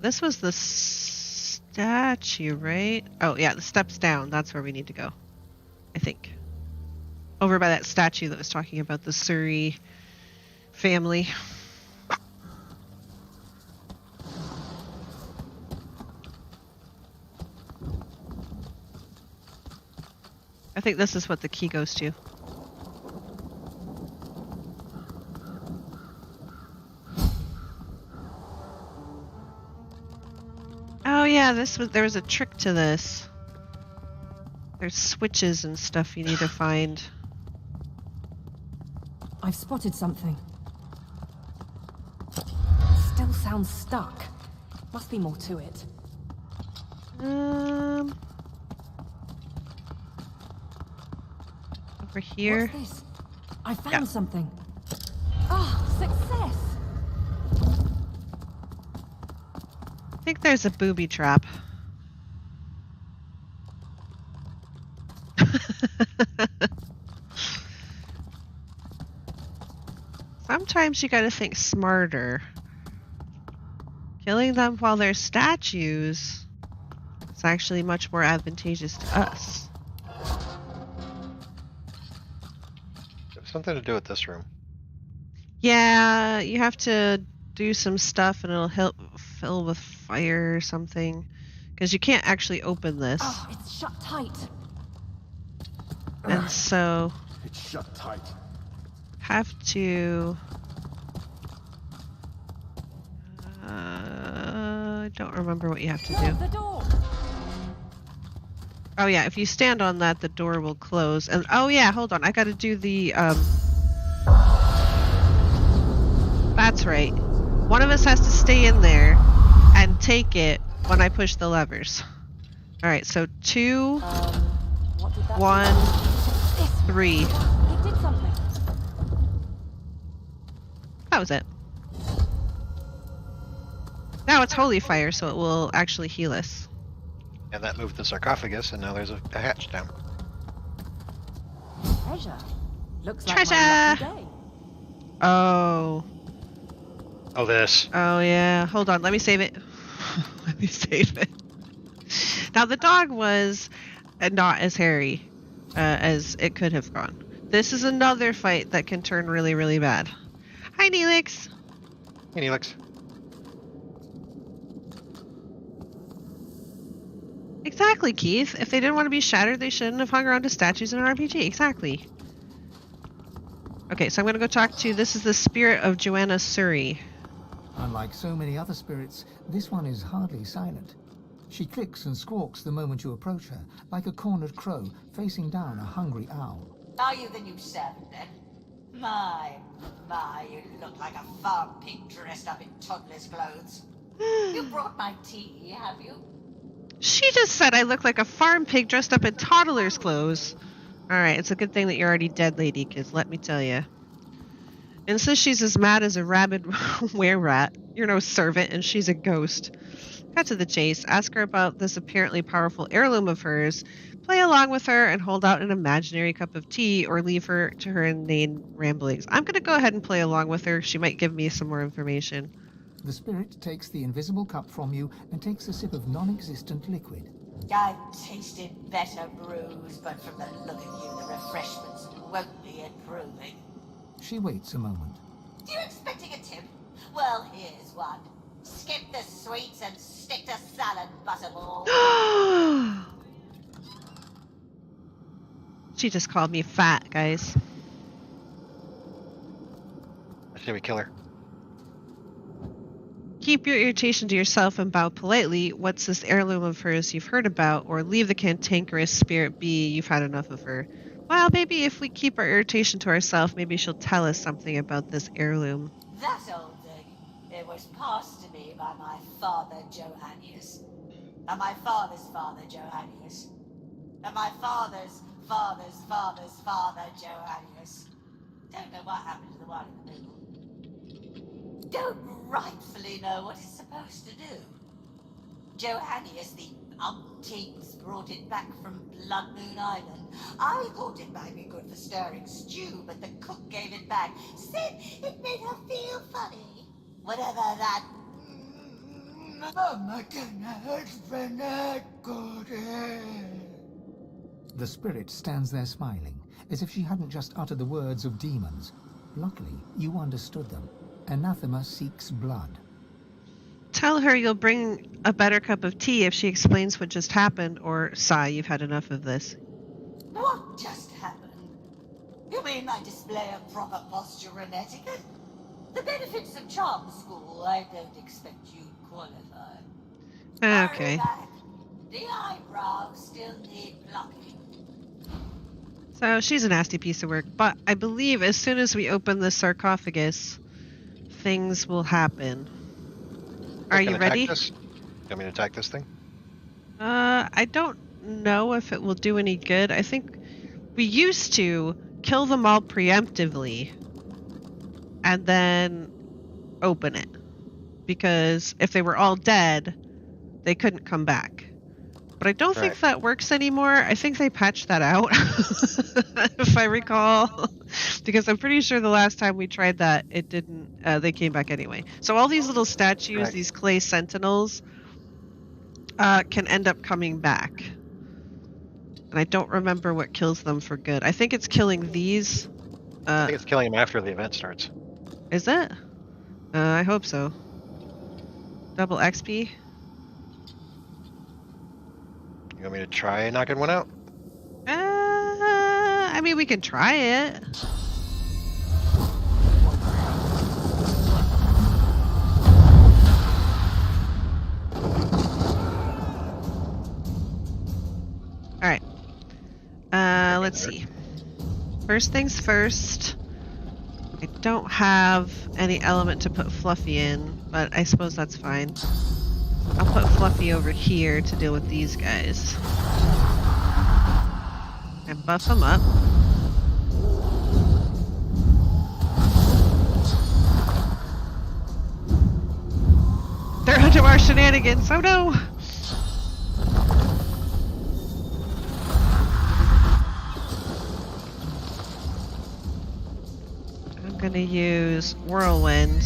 This was the statue, right? Oh, yeah, the steps down. That's where we need to go. I think. Over by that statue that was talking about the Surrey family. I think this is what the key goes to. yeah, there was a trick to this. There's switches and stuff you need to find. I've spotted something. Still sounds stuck. Must be more to it. Over here. What's this? I found something. Ah, success! I think there's a booby trap. Sometimes you gotta think smarter. Killing them while they're statues is actually much more advantageous to us. Something to do with this room. Yeah, you have to do some stuff and it'll help fill with fire or something. Because you can't actually open this. Oh, it's shut tight. And so... It's shut tight. Have to... I don't remember what you have to do. The door. Oh yeah, if you stand on that, the door will close. And oh yeah, hold on, I gotta do the, That's right. One of us has to stay in there and take it when I push the levers. Alright, so 2, 1, 3. It did something. That was it. Now it's holy fire, so it will actually heal us. And that moved the sarcophagus, and now there's a hatch down. Treasure. Looks Treasure! like my lucky day. Oh, this. Oh yeah, hold on, let me save it. Let me save it. Now the dog was not as hairy as it could have gone. This is another fight that can turn really, really bad. Hi, Neelix. Hey, Neelix. Exactly, Keith. If they didn't want to be shattered, they shouldn't have hung around to statues in an RPG. Exactly. Okay, so I'm going to go talk to... This is the spirit of Joanna Surrey. Unlike so many other spirits, this one is hardly silent. She clicks and squawks the moment you approach her, like a cornered crow facing down a hungry owl. Are you the new servant, then? My, you look like a farm pig dressed up in toddler's clothes. You brought my tea, have you? She just said I look like a farm pig dressed up in toddler's clothes. Alright, it's a good thing that you're already dead, lady, because let me tell you. And since she's as mad as a rabid were-rat, you're no servant and she's a ghost. Cut to the chase, ask her about this apparently powerful heirloom of hers, play along with her, and hold out an imaginary cup of tea, or leave her to her inane ramblings. I'm going to go ahead and play along with her. She might give me some more information. The spirit takes the invisible cup from you and takes a sip of non-existent liquid. I've tasted better brews, but from the look of you, the refreshments won't be improving. She waits a moment. You expecting a tip? Well, here's one. Skip the sweets and stick to salad, butterball. She just called me fat, guys. Should we kill her? Keep your irritation to yourself and bow politely. What's this heirloom of hers you've heard about? Or leave the cantankerous spirit be. You've had enough of her. Well, maybe if we keep our irritation to ourselves, maybe she'll tell us something about this heirloom. That old thing. It was passed to me by my father, Johannes. And my father's father, Johannes. And my father's father's father's father, Johannes. Don't know what happened to the one in the middle. Don't rightfully know what it's supposed to do. Johannes, the umpteens, brought it back from Blood Moon Island. I thought it might be good for stirring stew, but the cook gave it back. Said it made her feel funny. Whatever that... The spirit stands there smiling, as if she hadn't just uttered the words of demons. Luckily, you understood them. Anathema seeks blood. Tell her you'll bring a better cup of tea if she explains what just happened, or sigh, you've had enough of this. What just happened? You mean my display of proper posture and etiquette? The benefits of charm school, I don't expect you'd qualify. Okay. The eyebrows still need plucking. So she's a nasty piece of work, but I believe as soon as we open the sarcophagus, things will happen. Are you ready? This? You want me to attack this thing? I don't know if it will do any good. I think we used to kill them all preemptively and then open it. Because if they were all dead, they couldn't come back. But I don't think that works anymore. I think they patched that out, if I recall. Because I'm pretty sure the last time we tried that, it didn't, they came back anyway. So all these little statues, these clay sentinels, can end up coming back. And I don't remember what kills them for good. I think it's killing these. I think it's killing them after the event starts. Is it? I hope so. Double XP. You want me to try knocking one out? I mean, we can try it. Alright. Let's see. First things first. I don't have any element to put Fluffy in, but I suppose that's fine. I'll put Fluffy over here to deal with these guys. And buff them up. They're under our shenanigans! Oh no! I'm gonna use Whirlwind.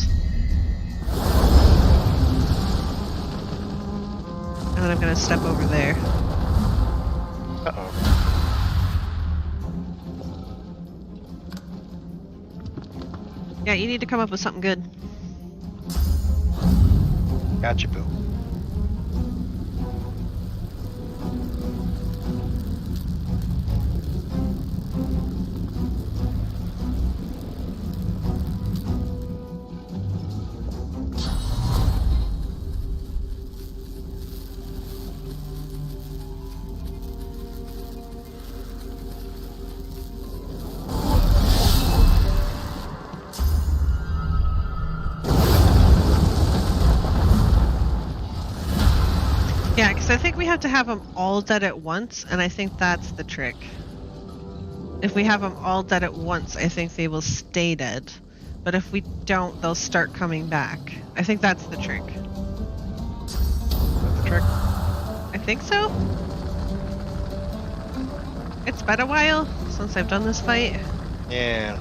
And then I'm gonna step over there. Uh-oh. Yeah, you need to come up with something good. Gotcha, boo. Yeah, because I think we have to have them all dead at once, and I think that's the trick. If we have them all dead at once, I think they will stay dead. But if we don't, they'll start coming back. I think that's the trick. That's the trick? I think so. It's been a while since I've done this fight. Yeah.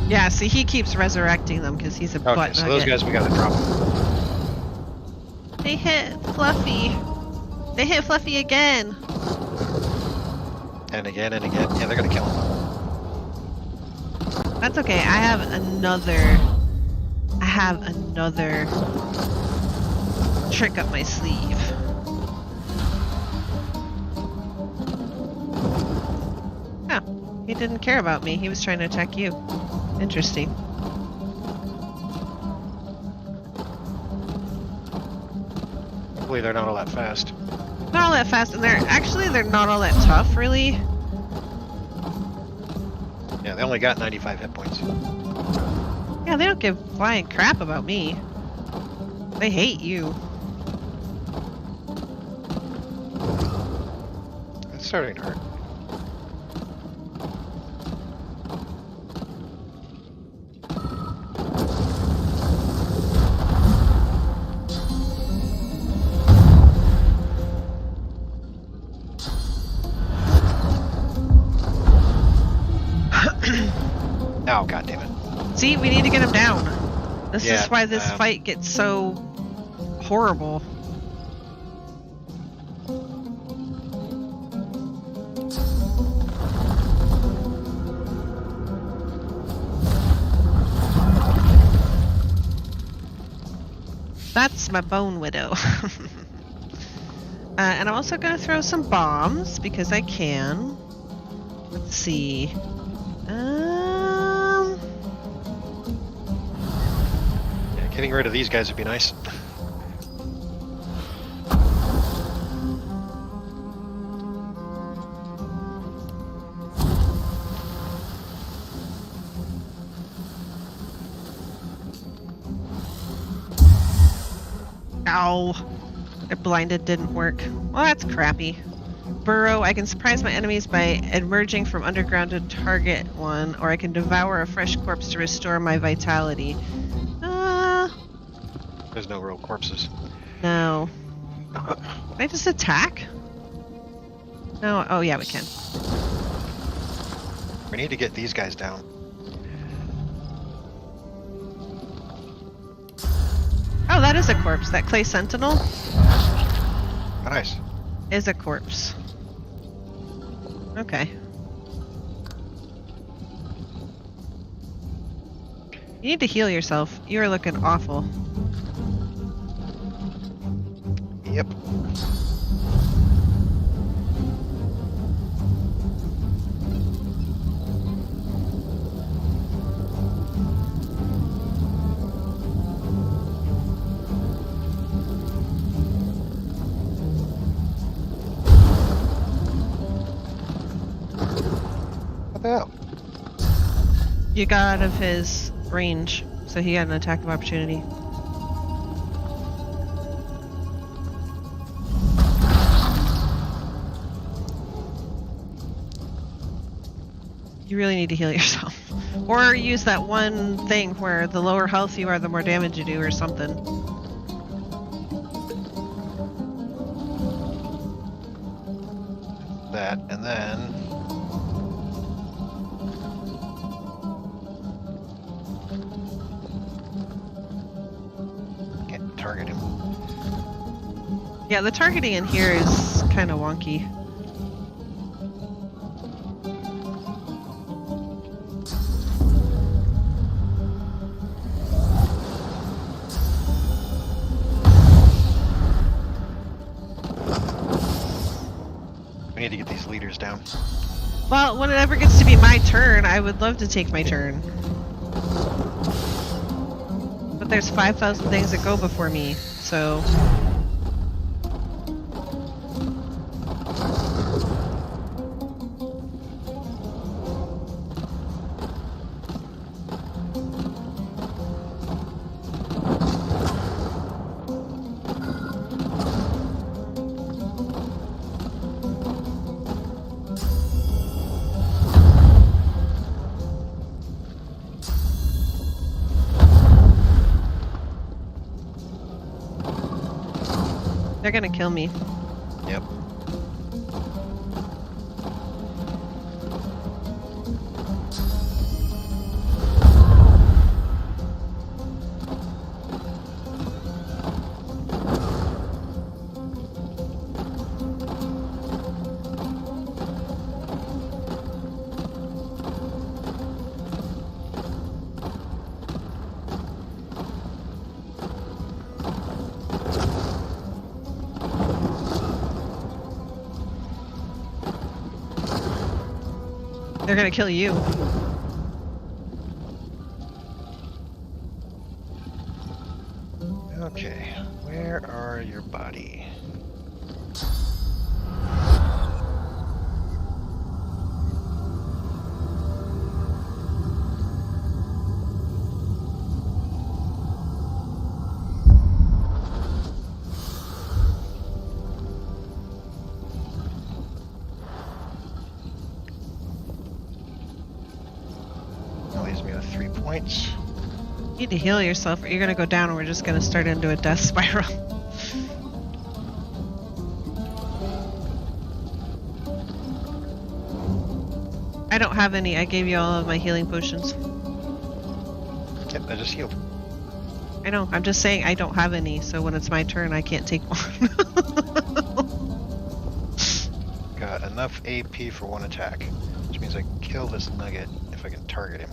Yeah, see, he keeps resurrecting them because he's a butt nugget. So those guys we gotta drop. They hit Fluffy. They hit Fluffy again. And again and again. Yeah, they're gonna kill him. That's okay. I have another trick up my sleeve. Oh, he didn't care about me. He was trying to attack you. Interesting. Hopefully they're not all that fast. Not all that fast, and they're not all that tough, really. Yeah, they only got 95 hit points. Yeah, they don't give flying crap about me. They hate you. It's starting to hurt. Oh, god damn it. See, we need to get him down. This Yeah, is why this fight gets so horrible. That's my Bone Widow. And I'm also going to throw some bombs because I can. Let's see. Yeah, getting rid of these guys would be nice. Ow. It blinded didn't work. Well, that's crappy. Burrow. I can surprise my enemies by emerging from underground to target one, or I can devour a fresh corpse to restore my vitality. There's no real corpses. No. Can I just attack? No. Oh, yeah, we can. We need to get these guys down. Oh, that is a corpse. That clay sentinel Oh, nice. is a corpse. Okay. You need to heal yourself. You are looking awful. Yep. What the hell? You got out of his range, so he got an attack of opportunity. You really need to heal yourself. Or use that one thing where the lower health you are, the more damage you do, or something. That, and then... Can't target him. Yeah, the targeting in here is kind of wonky. We need to get these leaders down. Well, when it ever gets to be my turn, I would love to take my turn. But there's 5,000 things that go before me, so... They're gonna kill me. Yep. They're gonna kill you. Okay, where are your body? That leaves me with 3 points. You need to heal yourself or you're gonna go down and we're just gonna start into a death spiral. I don't have any. I gave you all of my healing potions. Yep, I just healed. I know. I'm just saying I don't have any, so when it's my turn, I can't take one. Got enough AP for 1 attack, which means I can kill this nugget if I can target him.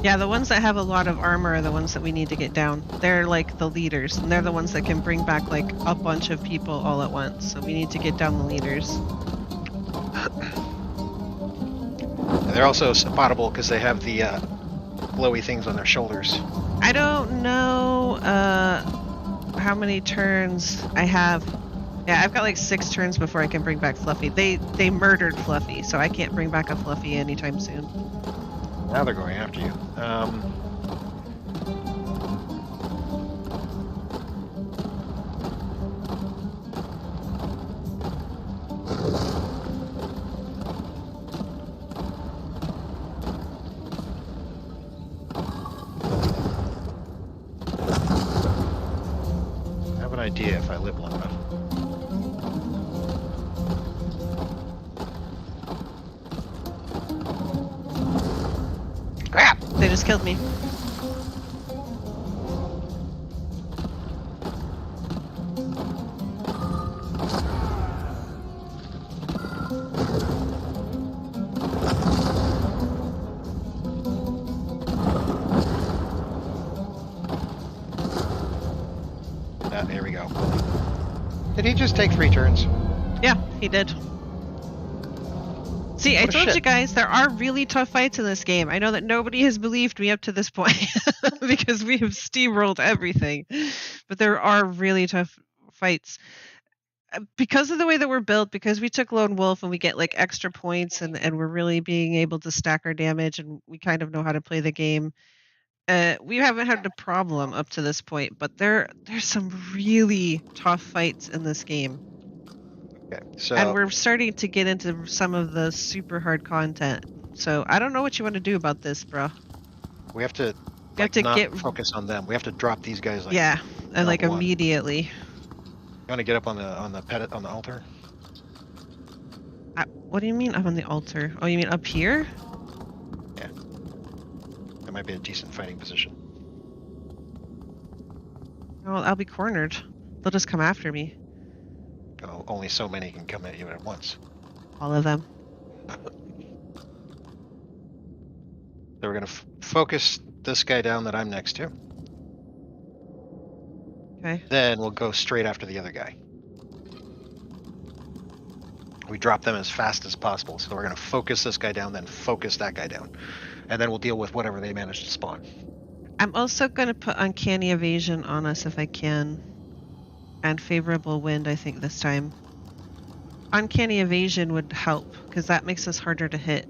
Yeah, the ones that have a lot of armor are the ones that we need to get down. They're like the leaders, and they're the ones that can bring back like a bunch of people all at once. So we need to get down the leaders. And they're also spottable because they have the glowy things on their shoulders. I don't know how many turns I have. Yeah, I've got like 6 turns before I can bring back Fluffy. They murdered Fluffy, so I can't bring back a Fluffy anytime soon. Now they're going after you. I have an idea if I live long enough. Crap! They just killed me. There we go. Did he just take 3 turns? Yeah, he did. See, I What a told shit. you guys, there are really tough fights in this game. I know that nobody has believed me up to this point because we have steamrolled everything. But there are really tough fights. Because of the way that we're built, because we took Lone Wolf and we get like extra points and we're really being able to stack our damage and we kind of know how to play the game. We haven't had a problem up to this point, but there's some really tough fights in this game. Okay, so And we're starting to get into some of the super hard content. So I don't know what you want to do about this, bro. we have to, We have to not get focus on them. We have to drop these guys. Like, yeah, and like level 1. immediately. You want to get up on the altar? What do you mean up on the altar? Oh, you mean up here? Yeah. That might be a decent fighting position. Oh, I'll be cornered. They'll just come after me. Oh, only so many can come at you at once. All of them. So we're going to focus this guy down that I'm next to. Okay. Then we'll go straight after the other guy. We drop them as fast as possible. So we're going to focus this guy down, then focus that guy down. And then we'll deal with whatever they manage to spawn. I'm also going to put Uncanny Evasion on us if I can. And Favorable Wind, I think, this time. Uncanny Evasion would help, because that makes us harder to hit.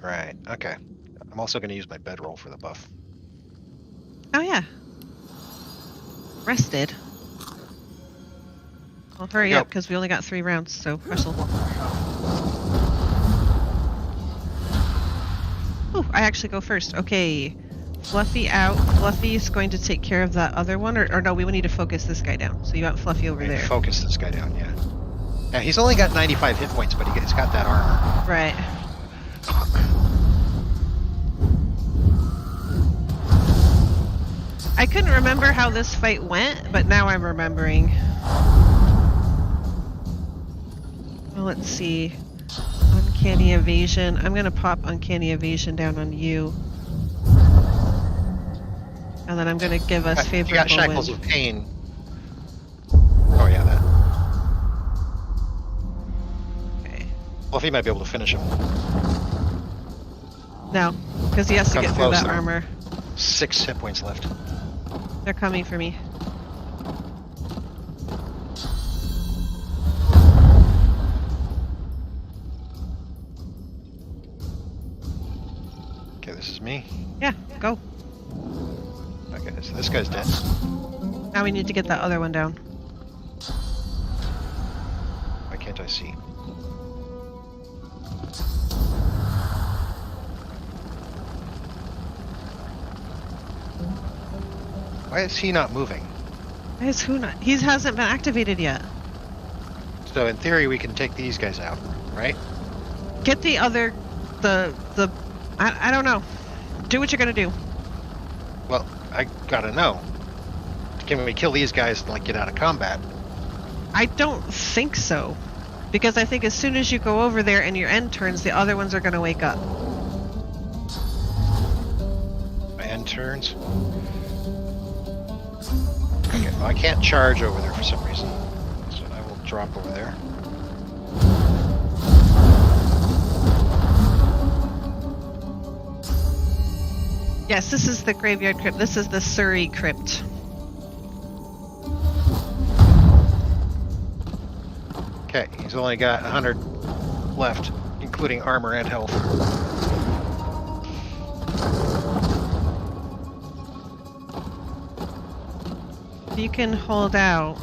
Right, okay. I'm also going to use my bedroll for the buff. Oh, yeah. Rested. Well, hurry up, because we only got 3 rounds, so wrestle. Ooh, I actually go first. Okay. Fluffy out. Fluffy's going to take care of that other one, or no, we would need to focus this guy down. So you want Fluffy over there. Focus this guy down, yeah. Yeah, he's only got 95 hit points, but he's got that armor. Right. I couldn't remember how this fight went, but now I'm remembering. Well, let's see. Uncanny Evasion. I'm going to pop Uncanny Evasion down on you. And then I'm going to give us Favorable You got Shackles Wind. of Pain. Oh, yeah, that. Okay. Fluffy might be able to finish him. No, because he has to Come get through close, that though. armor. 6 hit points left. They're coming for me. Okay, this is me. Yeah, go. Okay, so this guy's dead. Now we need to get that other one down. Why can't I see? Why is he not moving? Why is who not? He hasn't been activated yet. So in theory, we can take these guys out, right? Get the other, I don't know. Do what you're gonna do. Well, I gotta know. Can we kill these guys and like get out of combat? I don't think so. Because I think as soon as you go over there and your end turns, the other ones are gonna wake up. turns. Okay, well, I can't charge over there for some reason, so I will drop over there. Yes, this is the graveyard crypt. This is the Surrey crypt. Okay, he's only got 100 left, including armor and health. You can hold out.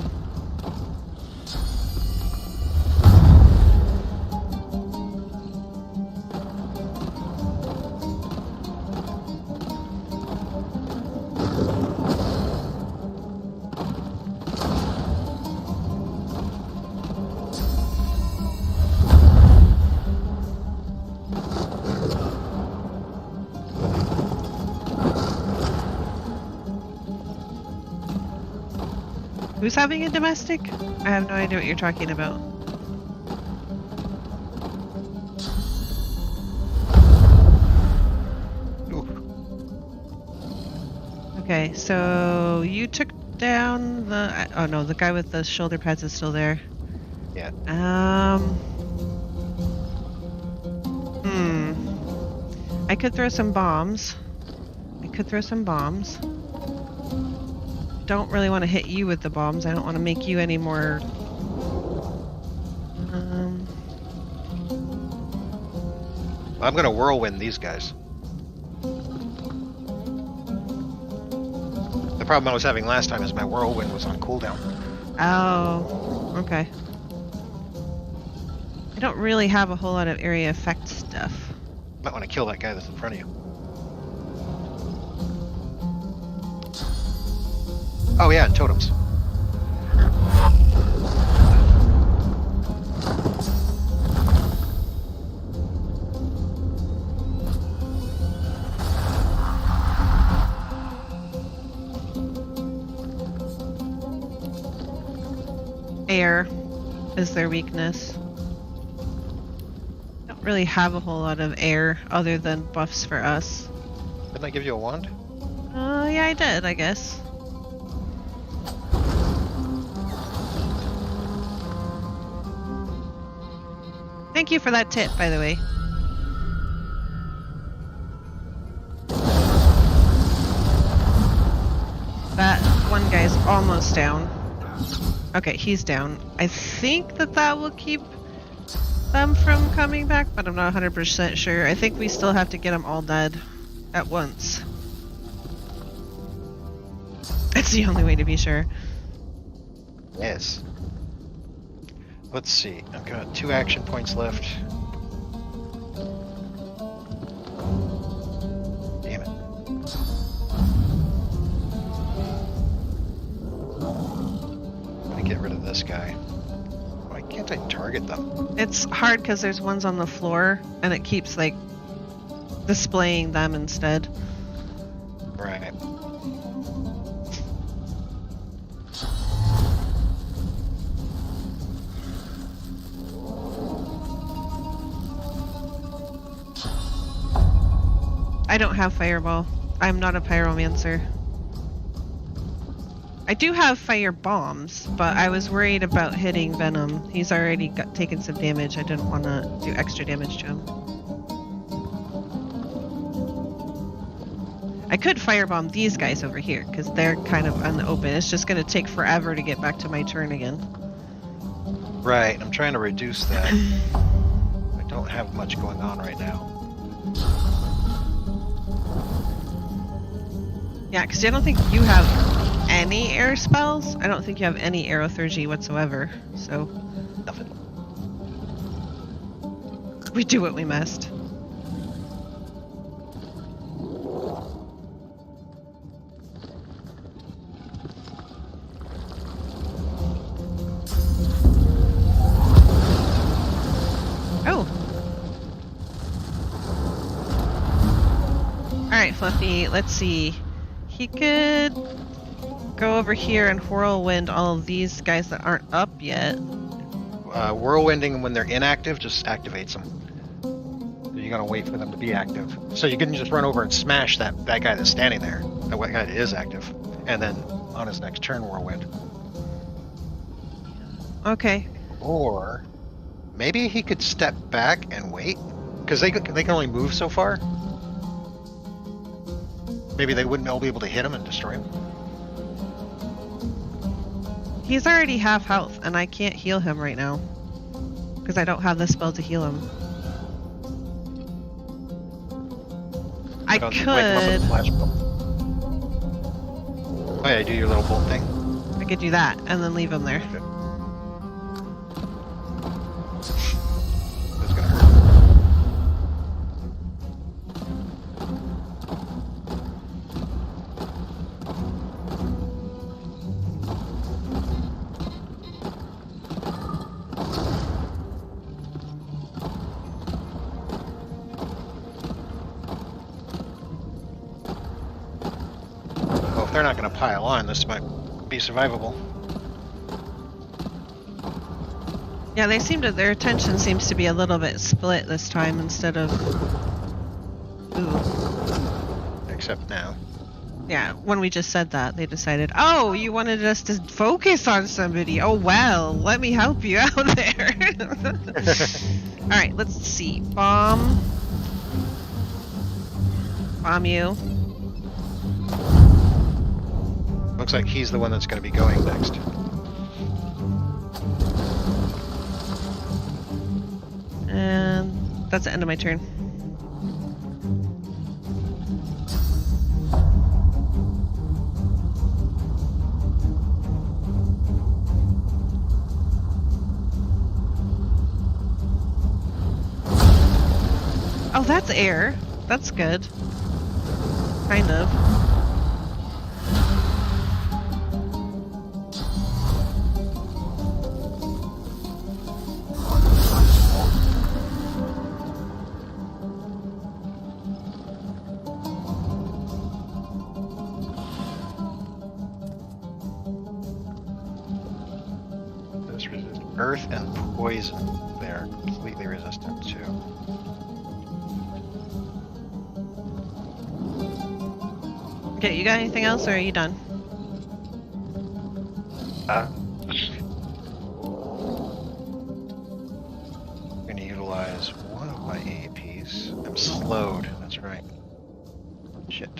Who's having a domestic? I have no idea what you're talking about. Ooh. Okay, so you took down the... Oh no, the guy with the shoulder pads is still there. Yeah. I could throw some bombs. Don't really want to hit you with the bombs. I don't want to make you any more... I'm gonna whirlwind these guys. The problem I was having last time is my whirlwind was on cooldown. Oh, okay. I don't really have a whole lot of area effect stuff. Might want to kill that guy that's in front of you. Oh yeah, and totems. Air is their weakness. Don't really have a whole lot of air other than buffs for us. Didn't I give you a wand? Yeah, I did, I guess. Thank you for that tip, by the way. That one guy's almost down. Okay, he's down. I think that will keep them from coming back, but I'm not 100% sure. I think we still have to get them all dead at once. That's the only way to be sure. Yes. Let's see. I've got 2 action points left. Damn it. I'm gonna get rid of this guy. Why can't I target them? It's hard because there's ones on the floor, and it keeps, like, displaying them instead. Right. I don't have fireball. I'm not a pyromancer. I do have fire bombs, but I was worried about hitting Venom. He's already taken some damage. I didn't want to do extra damage to him. I could firebomb these guys over here, because they're kind of on the open. It's just going to take forever to get back to my turn again. Right, I'm trying to reduce that. I don't have much going on right now. Yeah, because I don't think you have any air spells. I don't think you have any aerothergy whatsoever, so... Nothing. We do what we must. Oh! Alright, Fluffy, let's see. He could go over here and whirlwind all of these guys that aren't up yet. Whirlwinding when they're inactive just activates them. You gotta wait for them to be active. So you can just run over and smash that guy that's standing there, that guy that is active, and then on his next turn, Whirlwind. Okay. Or maybe he could step back and wait, because they can only move so far. Maybe they wouldn't all be able to hit him and destroy him. He's already half health, and I can't heal him right now. Because I don't have the spell to heal him. I could... Oh yeah, do your little bolt thing. I could do that, and then leave him there. Okay. That's gonna hurt. Well, if they're not going to pile on, this might be survivable. Yeah, their attention seems to be a little bit split this time instead of... Ooh. Except now. Yeah, when we just said that, they decided, oh, you wanted us to focus on somebody. Oh, well, let me help you out there. Alright, let's see. Bomb you. Looks like he's the one that's going to be going next. And that's the end of my turn. Oh, that's air. That's good. Kind of. This resists earth and poison. They are completely resistant to. Okay, you got anything else, or are you done? I'm going to utilize one of my APs. I'm slowed, that's right. Shit.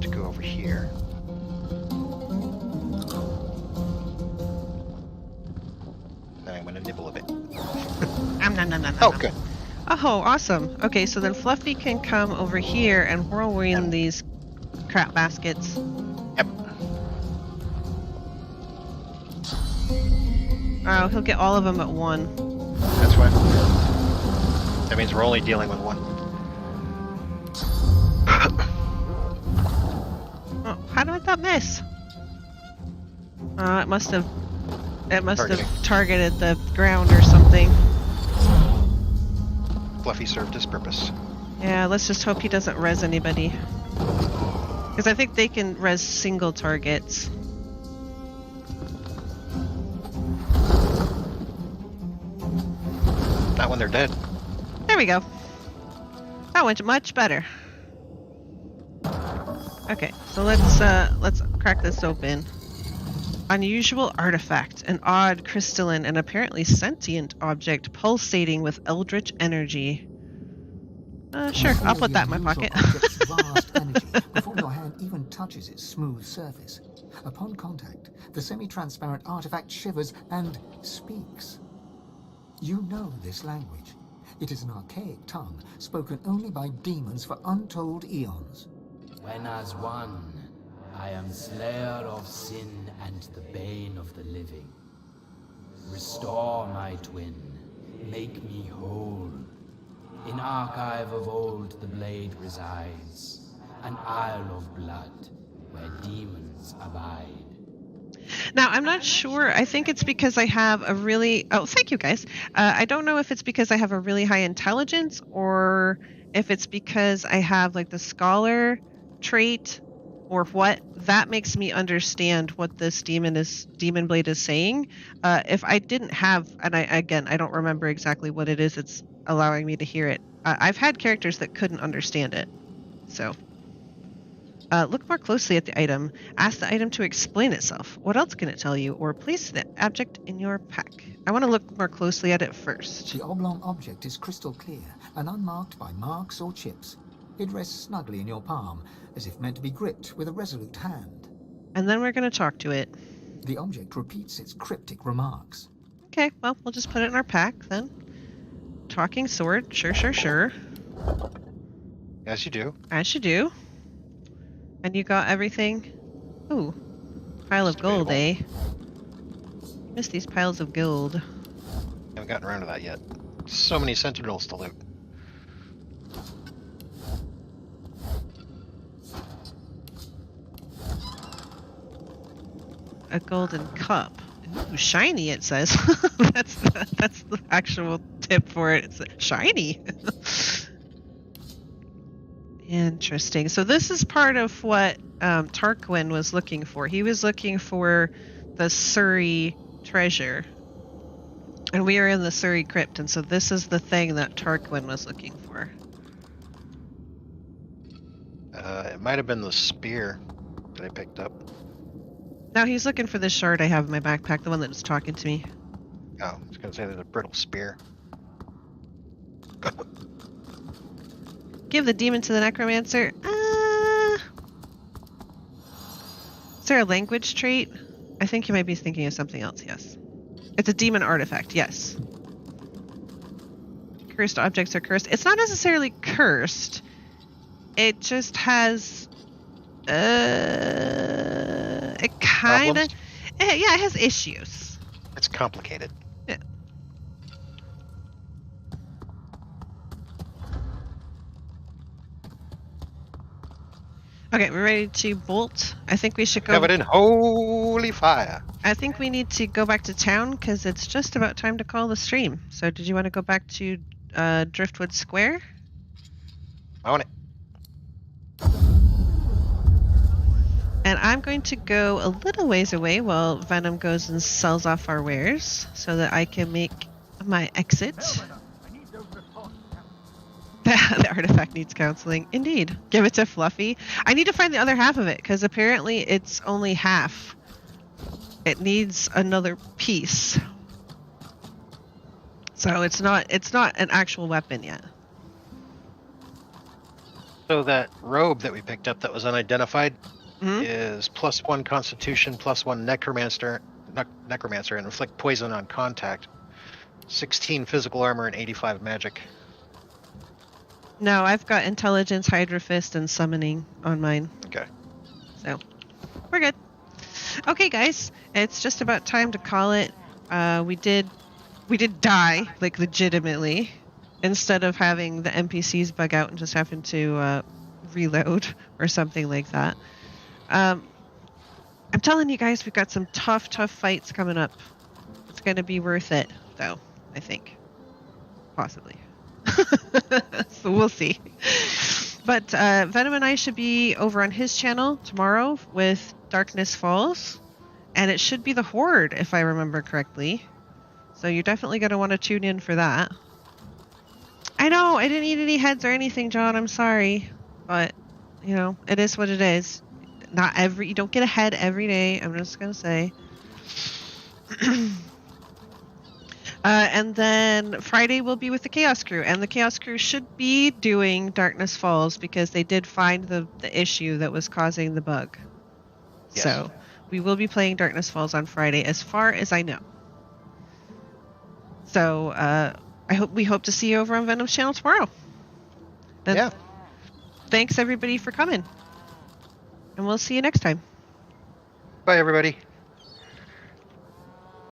To go over here. Then I'm going to nibble a bit. Oh, good. Oh, awesome. Okay, so then Fluffy can come over here and whirlwind these crap baskets. Yep. Oh, he'll get all of them at one. That's what. That means we're only dealing with one. Oh, how did that miss? It must have targeted the ground or something. Fluffy served his purpose. Yeah, let's just hope he doesn't res anybody. Because I think they can res single targets. Not when they're dead. There we go. That went much better. Okay, so let's crack this open. Unusual artifact, an odd crystalline and apparently sentient object pulsating with eldritch energy. Sure, I'll put that in my pocket. Vast energy before your hand even touches its smooth surface. Upon contact, the semi-transparent artifact shivers and speaks. You know this language. It is an archaic tongue spoken only by demons for untold eons. When as one, I am slayer of sin and the bane of the living. Restore my twin, make me whole. In archive of old the blade resides, an isle of blood where demons abide. Now, I'm not sure. I think it's because I have a really... Oh, thank you, guys. I don't know if it's because I have a really high intelligence or if it's because I have, like, the scholar trait or what, that makes me understand what this demon blade is saying. If I didn't have, and I don't remember exactly what it is it's allowing me to hear it. I've had characters that couldn't understand it. So look more closely at the item. Ask the item to explain itself. What else can it tell you? Or place the object in your pack. I want to look more closely at it first. The oblong object is crystal clear and unmarked by marks or chips. It rests snugly in your palm, as if meant to be gripped with a resolute hand. And then we're going to talk to it. The object repeats its cryptic remarks. Okay, well, we'll just put it in our pack then. Talking sword, sure. As you do. As you do. And you got everything? Ooh, pile of gold, eh? Miss these piles of gold. Haven't gotten around to that yet. So many sentinels to loot. A golden cup. Ooh, shiny, it says. that's the actual tip for it. It's shiny. Interesting. So this is part of what Tarquin was looking for. He was looking for the Surrey treasure. And we are in the Surrey crypt, and so this is the thing that Tarquin was looking for. It might have been the spear that I picked up. Now he's looking for this shard I have in my backpack, the one that was talking to me. Oh, I was going to say there's a brittle spear. Give the demon to the necromancer. Is there a language trait? I think you might be thinking of something else, yes. It's a demon artifact, yes. Cursed objects are cursed. It's not necessarily cursed. It just has... it kind of... Yeah, it has issues. It's complicated. Yeah. Okay, we're ready to bolt. I think we should go... Have it in holy fire. I think we need to go back to town because it's just about time to call the stream. So did you want to go back to Driftwood Square? On it. And I'm going to go a little ways away while Venom goes and sells off our wares so that I can make my exit. The artifact needs counseling. Indeed. Give it to Fluffy. I need to find the other half of it because apparently it's only half. It needs another piece. So it's not an actual weapon yet. So that robe that we picked up that was unidentified is +1 Constitution, +1 Necromancer, and inflict poison on contact. 16 physical armor and 85 magic. No, I've got Intelligence, Hydra Fist, and Summoning on mine. Okay. So, we're good. Okay, guys, it's just about time to call it. We did die, like, legitimately, instead of having the NPCs bug out and just having to reload or something like that. I'm telling you guys, we've got some tough fights coming up. It's going to be worth it, though, I think. Possibly. So we'll see. But Venom and I should be over on his channel tomorrow with Darkness Falls. And it should be the Horde, if I remember correctly. So you're definitely going to want to tune in for that. I know, I didn't eat any heads or anything, John. I'm sorry. But, you know, it is what it is. You don't get a head every day, I'm just going to say. And then Friday will be with the Chaos Crew, and the Chaos Crew should be doing Darkness Falls because they did find the issue that was causing the bug. Yes. So we will be playing Darkness Falls on Friday, as far as I know. So we hope to see you over on Venom's channel tomorrow. Then, yeah. Thanks everybody for coming, and we'll see you next time. Bye everybody.